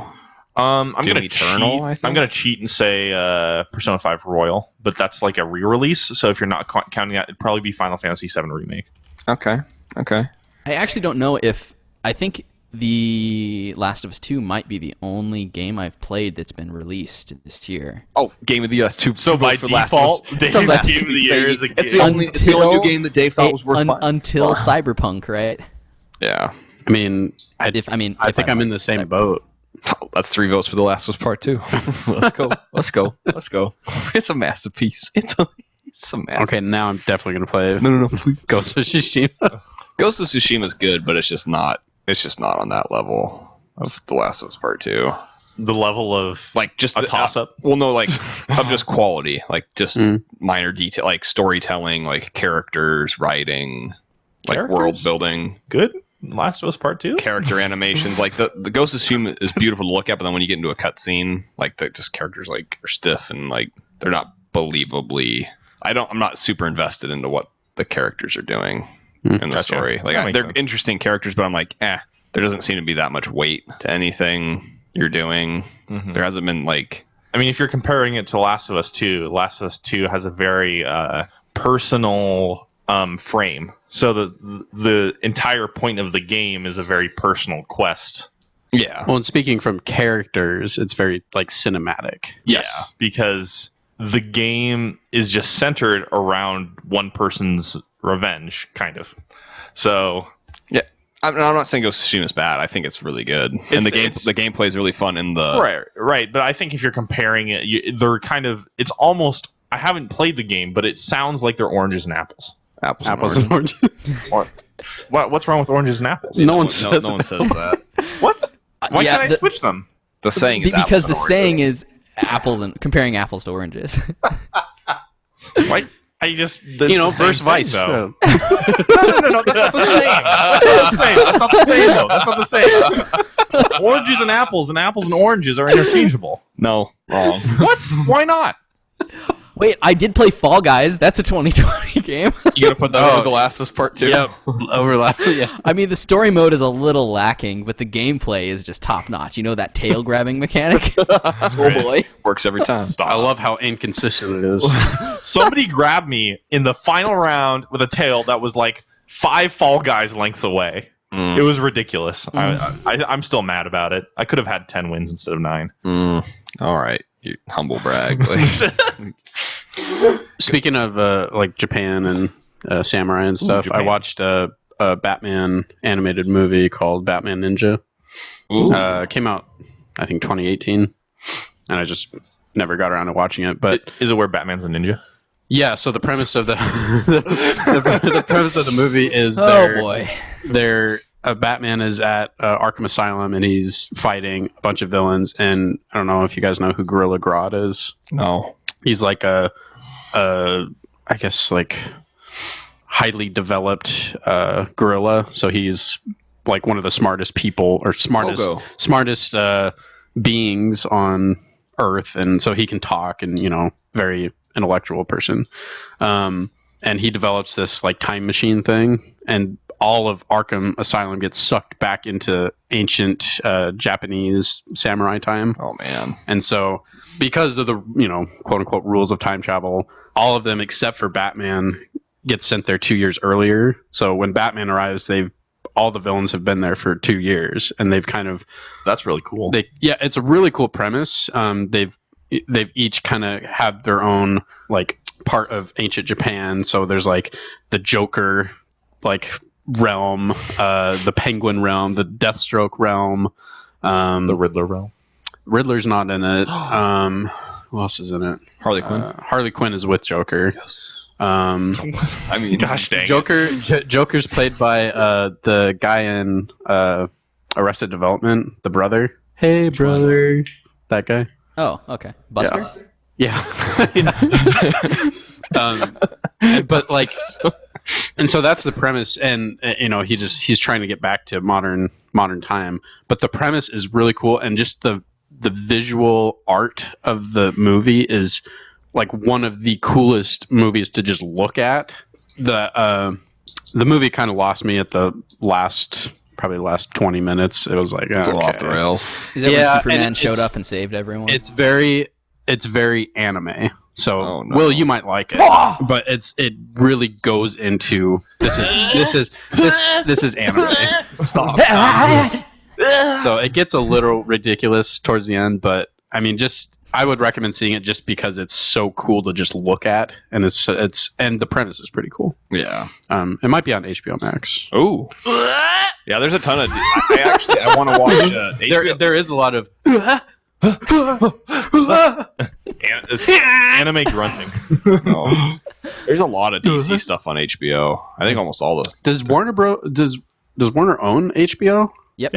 I'm Doom gonna Eternal, cheat. I think? I'm gonna cheat and say Persona 5 Royal, but that's like a re-release. So if you're not counting that, it'd probably be Final Fantasy 7 Remake. Okay. I actually don't know if I think The Last of Us 2 might be the only game I've played that's been released this year. Oh, Game of the Year. So by default, Dave's Sounds like- Game of the Year is a It's the game. only new game that Dave thought was worth buying. Until Cyberpunk, right? Yeah. I mean, I If think if I'm in the same boat. That's 3 votes for The Last of Us Part 2. Let's go. It's a masterpiece. It's a masterpiece. Okay, now I'm definitely gonna play No, please. Ghost of Tsushima. Ghost of Tsushima is good, but it's just not on that level of The Last of Us Part 2. The level of Like just a toss-up. Well, no, like of just quality, like just minor detail, like storytelling, like characters, writing, like Characters? world building, good. Last of Us Part 2? character animations. Like the Ghost of Tsushima is beautiful to look at, but then when you get into a cutscene, like the just characters like are stiff and like they're not believably. I'm not super invested into what the characters are doing in the Gotcha. story. That Like makes they're sense. interesting characters, but I'm like, there doesn't seem to be that much weight to anything you're doing. Mhm. There hasn't been like. I mean, if you're comparing it to Last of Us 2, Last of Us 2 has a very personal frame. So the entire point of the game is a very personal quest. Yeah. Well, and speaking from characters, it's very like cinematic. Yes. Yeah, because the game is just centered around one person's revenge, kind of. So Yeah. I'm not saying Ghost of Tsushima is bad. I think it's really good, and the gameplay is really fun. In the right. But I think if you're comparing it, they're kind of. It's almost. I haven't played the game, but it sounds like they're oranges and apples. apples and oranges. What's wrong with oranges and apples? No one no says one says that. What? Why yeah, can't I switch them? The saying is because the apples and saying oranges. is apples and comparing apples to oranges. Why? I just Verse Vice. though. No. That's not the same. That's not the same, though. That's not the same. Oranges and apples and oranges are interchangeable. No, wrong. What? Why not? Wait, I did play Fall Guys. That's a 2020 game. You gonna put that over The Last of Us Part 2? Yep. Overlap. Yeah. I mean, the story mode is a little lacking, but the gameplay is just top notch. You know that tail grabbing mechanic? Oh boy. Works every time. I love how inconsistent it is. Somebody grabbed me in the final round with a tail that was like 5 Fall Guys lengths away. Mm. It was ridiculous. I'm still mad about it. I could have had 10 wins instead of 9. All right, you humble brag. Speaking of like Japan and samurai and stuff, Japan. I watched a Batman animated movie called Batman Ninja. Came out, I think, 2018, and I just never got around to watching it. But Is it where Batman's a ninja? yeah, so the premise of the the premise of the movie is Batman is at Arkham Asylum and he's fighting a bunch of villains. And I don't know if you guys know who Gorilla Grodd is. No. He's like I guess like highly developed gorilla. So he's like one of the smartest people or smartest beings on Earth, and so he can talk and very intellectual person. And he develops this like time machine thing, and all of Arkham Asylum gets sucked back into ancient Japanese samurai time. Oh man. And so because of the quote unquote rules of time travel, all of them except for Batman get sent there 2 years earlier. So when Batman arrives, all the villains have been there for 2 years, and they've kind of That's really cool. It's a really cool premise. They've each kind of had their own like part of ancient Japan. So there's like the Joker like realm, the Penguin realm, the Deathstroke realm, the Riddler realm. Riddler's not in it. Who else is in it? Harley Quinn. Harley Quinn is with Joker. I mean, Gosh dang. Joker's played by the guy in Arrested Development, the brother. Hey, brother. That guy. Oh, okay. Buster? Yeah. But like, and so that's the premise, and he's trying to get back to modern time. But the premise is really cool, and just the visual art of the movie is like one of the coolest movies to just look at. The movie kind of lost me at the last 20 minutes. It was like it's a little off the rails. Is that when Superman showed up and saved everyone? It's very anime. So Oh, no. Will, you might like it, but it really goes into this is anime. Stop. So it gets a little ridiculous towards the end, but I mean, I would recommend seeing it just because it's so cool to just look at, and and the premise is pretty cool. Yeah. It might be on HBO Max. Oh. Yeah, there's a ton of. I want to watch. There is a lot of. It's anime grunting. Oh. There's a lot of DC stuff on HBO. I think almost all the. Does Warner own HBO? Yep.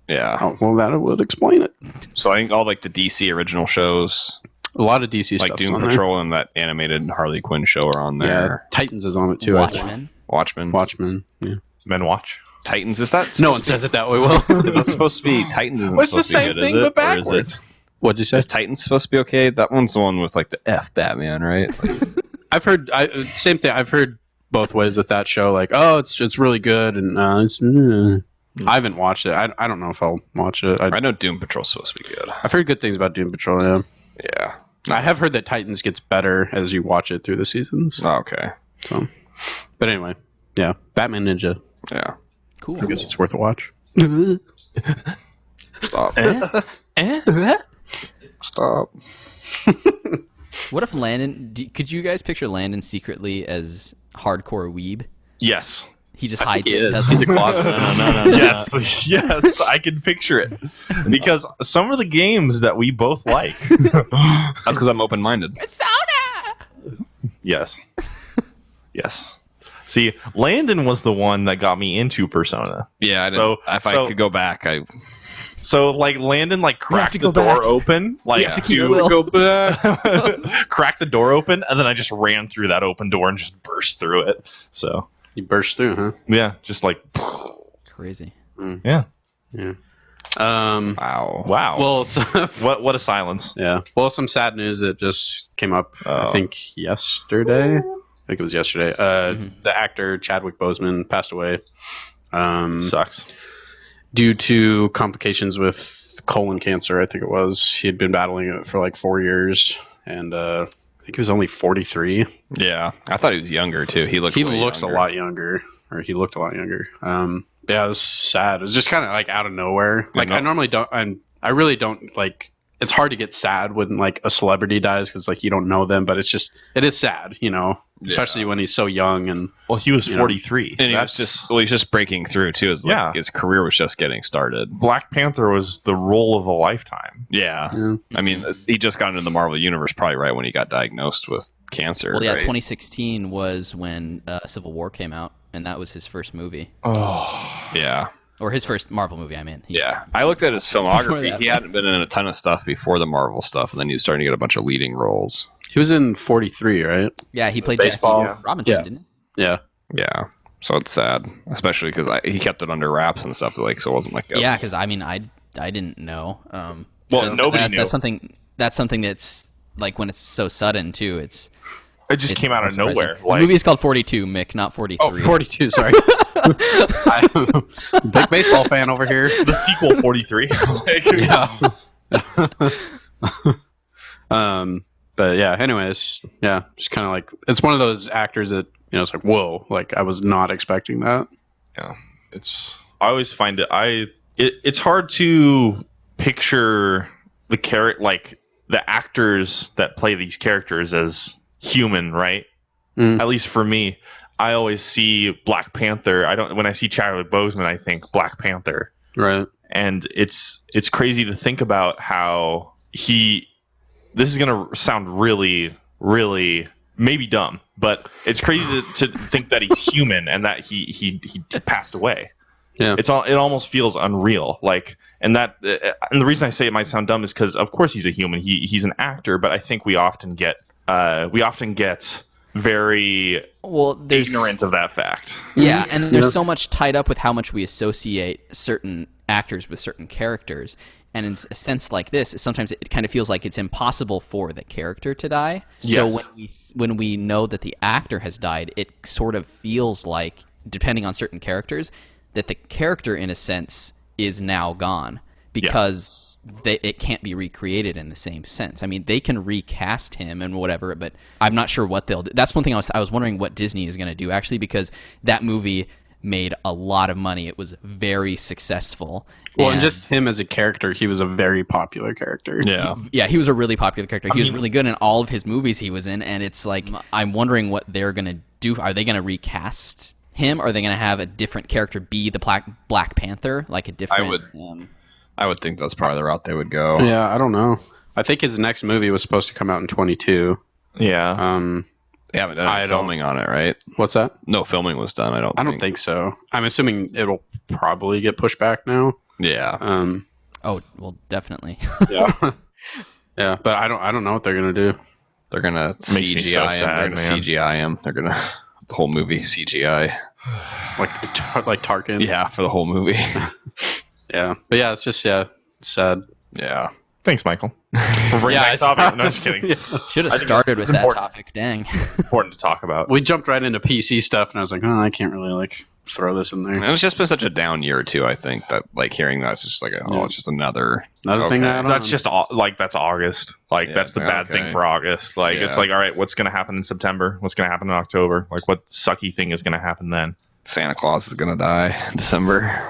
Yeah. Oh, well, that would explain it. So I think all like the DC original shows, A lot of DC like stuff. Doom Patrol and that animated Harley Quinn show are on Yeah, there. Titans is on it too. I think. Watchmen. Yeah. Men watch. Titans, is that? No one says it that way. Will. Is that supposed to be Titans? Isn't What's the supposed to be same good, thing is it? but Or is backwards? What'd you say? Is Titans supposed to be okay? That one's the one with like the F Batman, right? Like, I've heard same thing. I've heard both ways with that show. Like, oh, it's really good, and I haven't watched it. I don't know if I'll watch it. I know Doom Patrol's supposed to be good. I've heard good things about Doom Patrol. Yeah, Yeah. I have heard that Titans gets better as you watch it through the seasons. Oh, okay. So, but anyway, yeah, Batman Ninja. Yeah. Cool. I guess it's worth a watch. Stop. Stop. What if Landon... could you guys picture Landon secretly as hardcore weeb? Yes. He just hides it, He's doesn't a closet. No. Yes, I can picture it. Because some of the games that we both like. That's because I'm open-minded. Yes. Yes. See, Landon was the one that got me into Persona. Yeah. If I could go back, So, like, Landon, like, have cracked to the go door back. open. Like, have to keep Will. go back. Cracked the door open, and then I just ran through that open door and just burst through it. So, You burst through, huh? yeah, just like, Crazy. yeah. Yeah. wow. Wow. Well, so, What a silence. yeah. Well, some sad news that just came up. I Oh. think yesterday. I think it was yesterday. The actor Chadwick Boseman passed away. Sucks. Due to complications with colon cancer, I think it was. He had been battling it for like 4 years, and I think he was only 43. Yeah. I thought he was younger, too. He looks He way looks younger. a lot younger. or he looked a lot younger. Yeah, it was sad. It was just kind of like out of nowhere. Like I normally don't, and I really don't like. It's hard to get sad when like a celebrity dies because like you don't know them, but it is sad, especially when he's so young and. Well, he was 43, and he's just breaking through too. His career was just getting started. Black Panther was the role of a lifetime. Yeah. I mean, he just got into the Marvel universe probably right when he got diagnosed with cancer. Well, yeah, right? 2016 was when Civil War came out, and that was his first movie. Oh, yeah. Or his first Marvel movie, I mean. I looked at his filmography. that. He hadn't been in a ton of stuff before the Marvel stuff, and then he was starting to get a bunch of leading roles. He was in 43, right? Yeah, he played Baseball. Jackie Robinson, Yeah. didn't he? Yeah. Yeah. So it's sad, especially because he kept it under wraps and stuff, so it wasn't like Yeah, because I mean, I didn't know. Nobody knew. That's something that's like when it's so sudden too. It just came out of surprising. nowhere. The movie is called 42, Mick, not 43. Oh, 42, sorry. Big baseball fan over here. The sequel 43. But yeah, anyways, yeah, just kind of like, it's one of those actors that, it's like, whoa, like I was not expecting that. Yeah. I always find it's hard to picture the actors that play these characters as human, right? At least for me, I always see Black Panther. When I see Chadwick Boseman, I think Black Panther. Right. And it's crazy to think about how this is going to sound really, really maybe dumb, but it's crazy to think that he's human and that he passed away. Yeah. It almost feels unreal. And the reason I say it might sound dumb is because of course he's a human. He's an actor, but I think we often get very ignorant of that fact. Yeah, and there's so much tied up with how much we associate certain actors with certain characters. And in a sense like this, sometimes it kind of feels like it's impossible for the character to die. So when we know that the actor has died, it sort of feels like, depending on certain characters, that the character, in a sense, is now gone because it can't be recreated in the same sense. I mean, they can recast him and whatever, but I'm not sure what they'll do. That's one thing I was wondering what Disney is going to do, actually, because that movie made a lot of money. It was very successful. Well, and just him as a character, he was a very popular character. Yeah, he was a really popular character. He was really good in all of his movies he was in, and it's like, I'm wondering what they're going to do. Are they going to recast him? Or are they going to have a different character be the Black Panther? Like a different... I would think that's probably the route they would go. Yeah, I don't know. I think his next movie was supposed to come out in 22. Yeah. They haven't done any filming on it, right? What's that? No filming was done, I don't think so. I'm assuming it'll probably get pushed back now. Yeah. Oh, well, definitely. Yeah. Yeah, but I don't know what they're gonna do. They're gonna CGI him. They're gonna CGI him. They're gonna the whole movie CGI. like Tarkin. Yeah, for the whole movie. Yeah, but yeah, it's just sad. Yeah. Thanks, Michael. Topic. No, just kidding. Should have started with that topic. Dang. Important to talk about. We jumped right into PC stuff, and I was like, I can't really throw this in there. And it's just been such a down year too. I think that hearing that, it's just like, it's just another thing. That's just that's August. That's the bad thing for August. It's like, all right, what's going to happen in September? What's going to happen in October? What sucky thing is going to happen then? Santa Claus is going to die in December.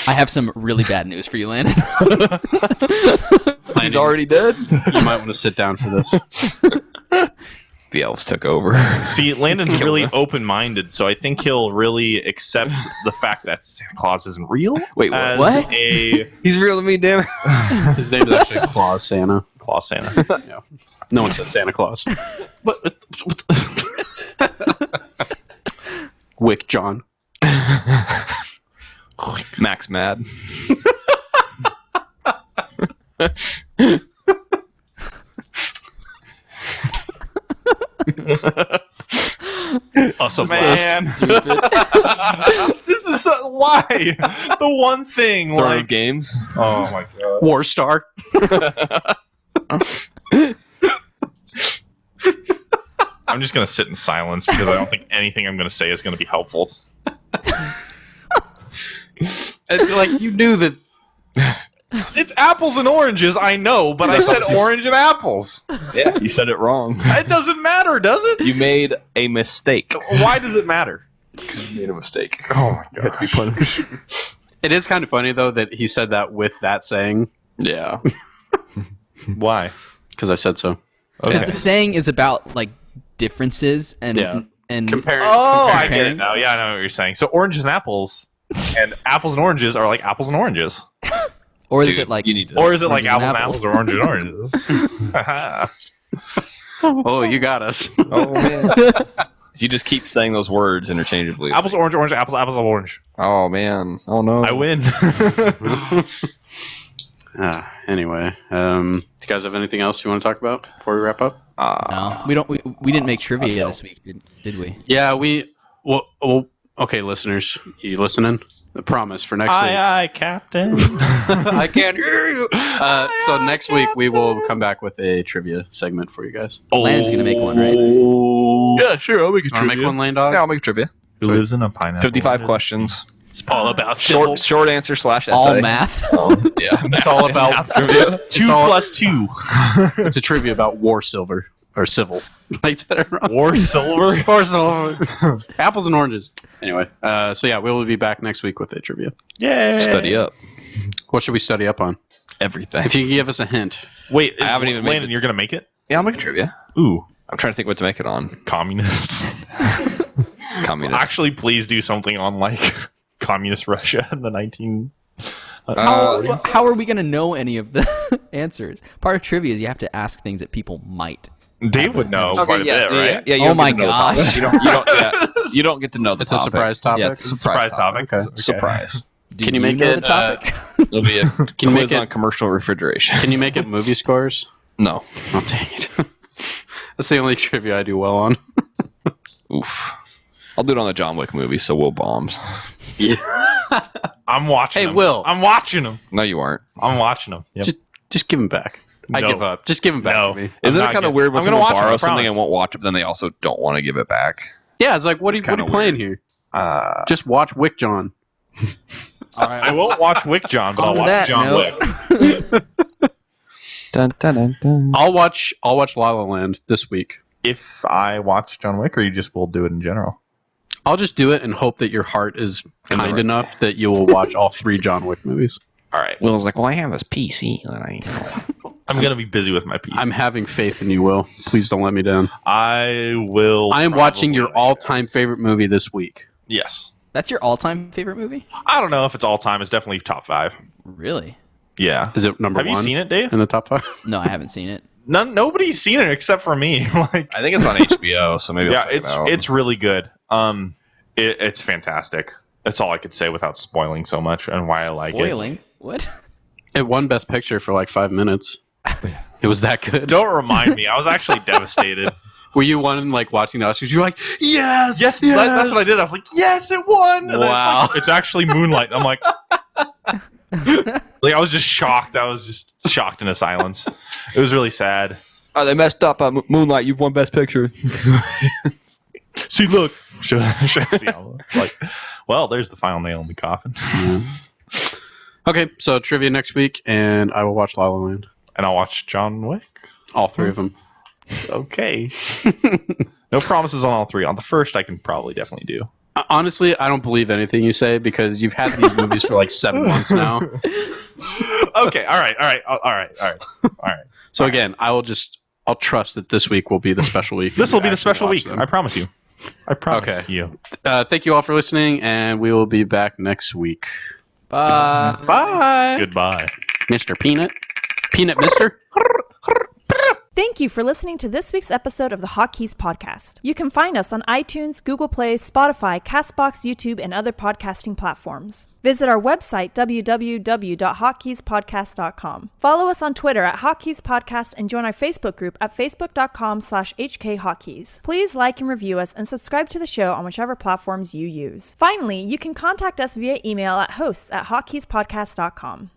I have some really bad news for you, Landon. He's already dead. You might want to sit down for this. The elves took over. See, Landon's really open-minded, so I think he'll really accept the fact that Santa Claus isn't real. Wait, what? He's real to me, damn it. His name is actually Claus Santa. Claus Santa. Yeah. No one says Santa Claus. But Wick John. Max Mad. Also, man. So stupid. This is why the one thing Throwing games. Oh my god. War Star. I'm just gonna sit in silence because I don't think anything I'm gonna say is gonna be helpful. And, you knew that. It's apples and oranges, I know, but I said orange and apples. Yeah, you said it wrong. It doesn't matter, does it? You made a mistake. Why does it matter? You made a mistake. Oh my You have to be god. punished. It is kind of funny though that he said that with that saying Yeah. Why? because I said so. Because the saying is about like differences and Yeah. and Comparing. Oh, I get comparing. it now. Yeah, I know what you're saying. So oranges and apples, and apples and oranges are like apples and oranges. or is Dude, it like you need to- Or is it like Oranges and apples and apples or oranges and oranges? Oh, you got us. Oh man. You just keep saying those words interchangeably. Apples, orange, orange, apples, apples, orange. Oh man. Oh no. I win. Anyway, do you guys have anything else you want to talk about before we wrap up? no, we don't. We didn't make trivia this week, did we? Yeah, well, okay, listeners, you listening? The promise for next week. Aye, Captain. I can't hear you. So next week we will come back with a trivia segment for you guys. Landon's gonna make one, right? Yeah, sure. I'll make a Want to make one, Lane Dog? Yeah, I'll make a trivia. Who lives in a pineapple? 55 questions. It's all about Short answer / essay. All math. Yeah. It's all about Two It's all- plus two. It's a trivia about war silver or civil. I said it wrong. War silver. War silver. Apples and oranges. Anyway, so yeah, we will be back next week with a trivia. Yay. Study up. What should we study up on? Everything. If you can give us a hint. Wait, I haven't even made Landon, it. you're gonna make it? Yeah, I'll make a trivia. Ooh, I'm trying to think what to make it on. communists. Communist. Actually, please do something on like communist Russia in the 19. How are we gonna know any of the answers? Part of trivia is you have to ask things that people might. Dave would know quite a bit, right? Yeah, you Oh don't my get to know the gosh. topic. You don't get to know the It's a topic. surprise topic? Yeah, it's a Surprise topic. Okay. Surprise. Do Can you make know it, the topic? It'll be a Can you quiz make it- on commercial refrigeration. Can you make it movie scores? No. Oh, dang it. That's the only trivia I do well on. Oof. I'll do it on the John Wick movie, so Will bombs. I'm watching. Hey, them. Will. I'm watching them. No, you aren't. I'm watching them. Yep. Just give him back. I No. give up. Just give him back No. to me. Isn't it not kind of gonna- weird when I'm gonna someone watch it, I borrows something promise. and won't watch it, but then they also don't want to give it back? Yeah, it's like, what are you kinda playing here? Just watch Wick John. All right. I won't watch Wick John, but I'll On watch that John note- Wick. Dun, dun, dun, dun. I'll watch La La Land this week. If I watch John Wick, or you just will do it in general. I'll just do it and hope that your heart is In the kind right- enough that you will watch all 3 John Wick movies. All right. Will's like, well, I have this PC. And I'm gonna be busy with my piece. I'm having faith in you, Will. Please don't let me down. I will. I am watching your probably- all-time favorite movie this week. Yes. That's your all-time favorite movie? I don't know if it's all time. It's definitely top 5. Really? Yeah. Is it number Have 1 you seen it, Dave? in the top 5? No, I haven't seen it. Nobody's seen it except for me. Like, I think it's on HBO, so maybe yeah, I'll check it out. it's really good. It's fantastic. That's all I could say without spoiling so much and why I like it. Spoiling? What? It won Best Picture for like 5 minutes. It was that good. Don't remind me. I was actually devastated. Were you one like watching the Oscars? You're like, yes, Yes, that's what I did. I was like, yes, it won. And then Wow. it's actually Moonlight. I'm like, I was just shocked. I was just shocked into silence. It was really sad. Oh, they messed up. Moonlight, you've won Best Picture. See, look. Should I see all that? It's like, well, there's the final nail in the coffin. Okay, so trivia next week, and I will watch La La Land. And I'll watch John Wick. All 3 of them. Okay. No promises on all 3. On the first, I can probably definitely do. Honestly, I don't believe anything you say because you've had these movies for like 7 months now. Okay. All right. So again, I'll trust that this week will be the special week. This will be the Actually special watch week. them. I promise you. I promise Okay. you. Thank you all for listening, and we will be back next week. Bye. Bye, Goodbye. Mr. Peanut. Peanut Mister. Thank you for listening to this week's episode of the Hotkeys podcast. You can find us on iTunes, Google Play, Spotify, Castbox, YouTube, and other podcasting platforms. Visit our website, www.hotkeyspodcast.com. Follow us on Twitter at Hotkeys Podcast and join our Facebook group at facebook.com/HKHotkeys. Please like and review us and subscribe to the show on whichever platforms you use. Finally, you can contact us via email at hosts@hotkeyspodcast.com.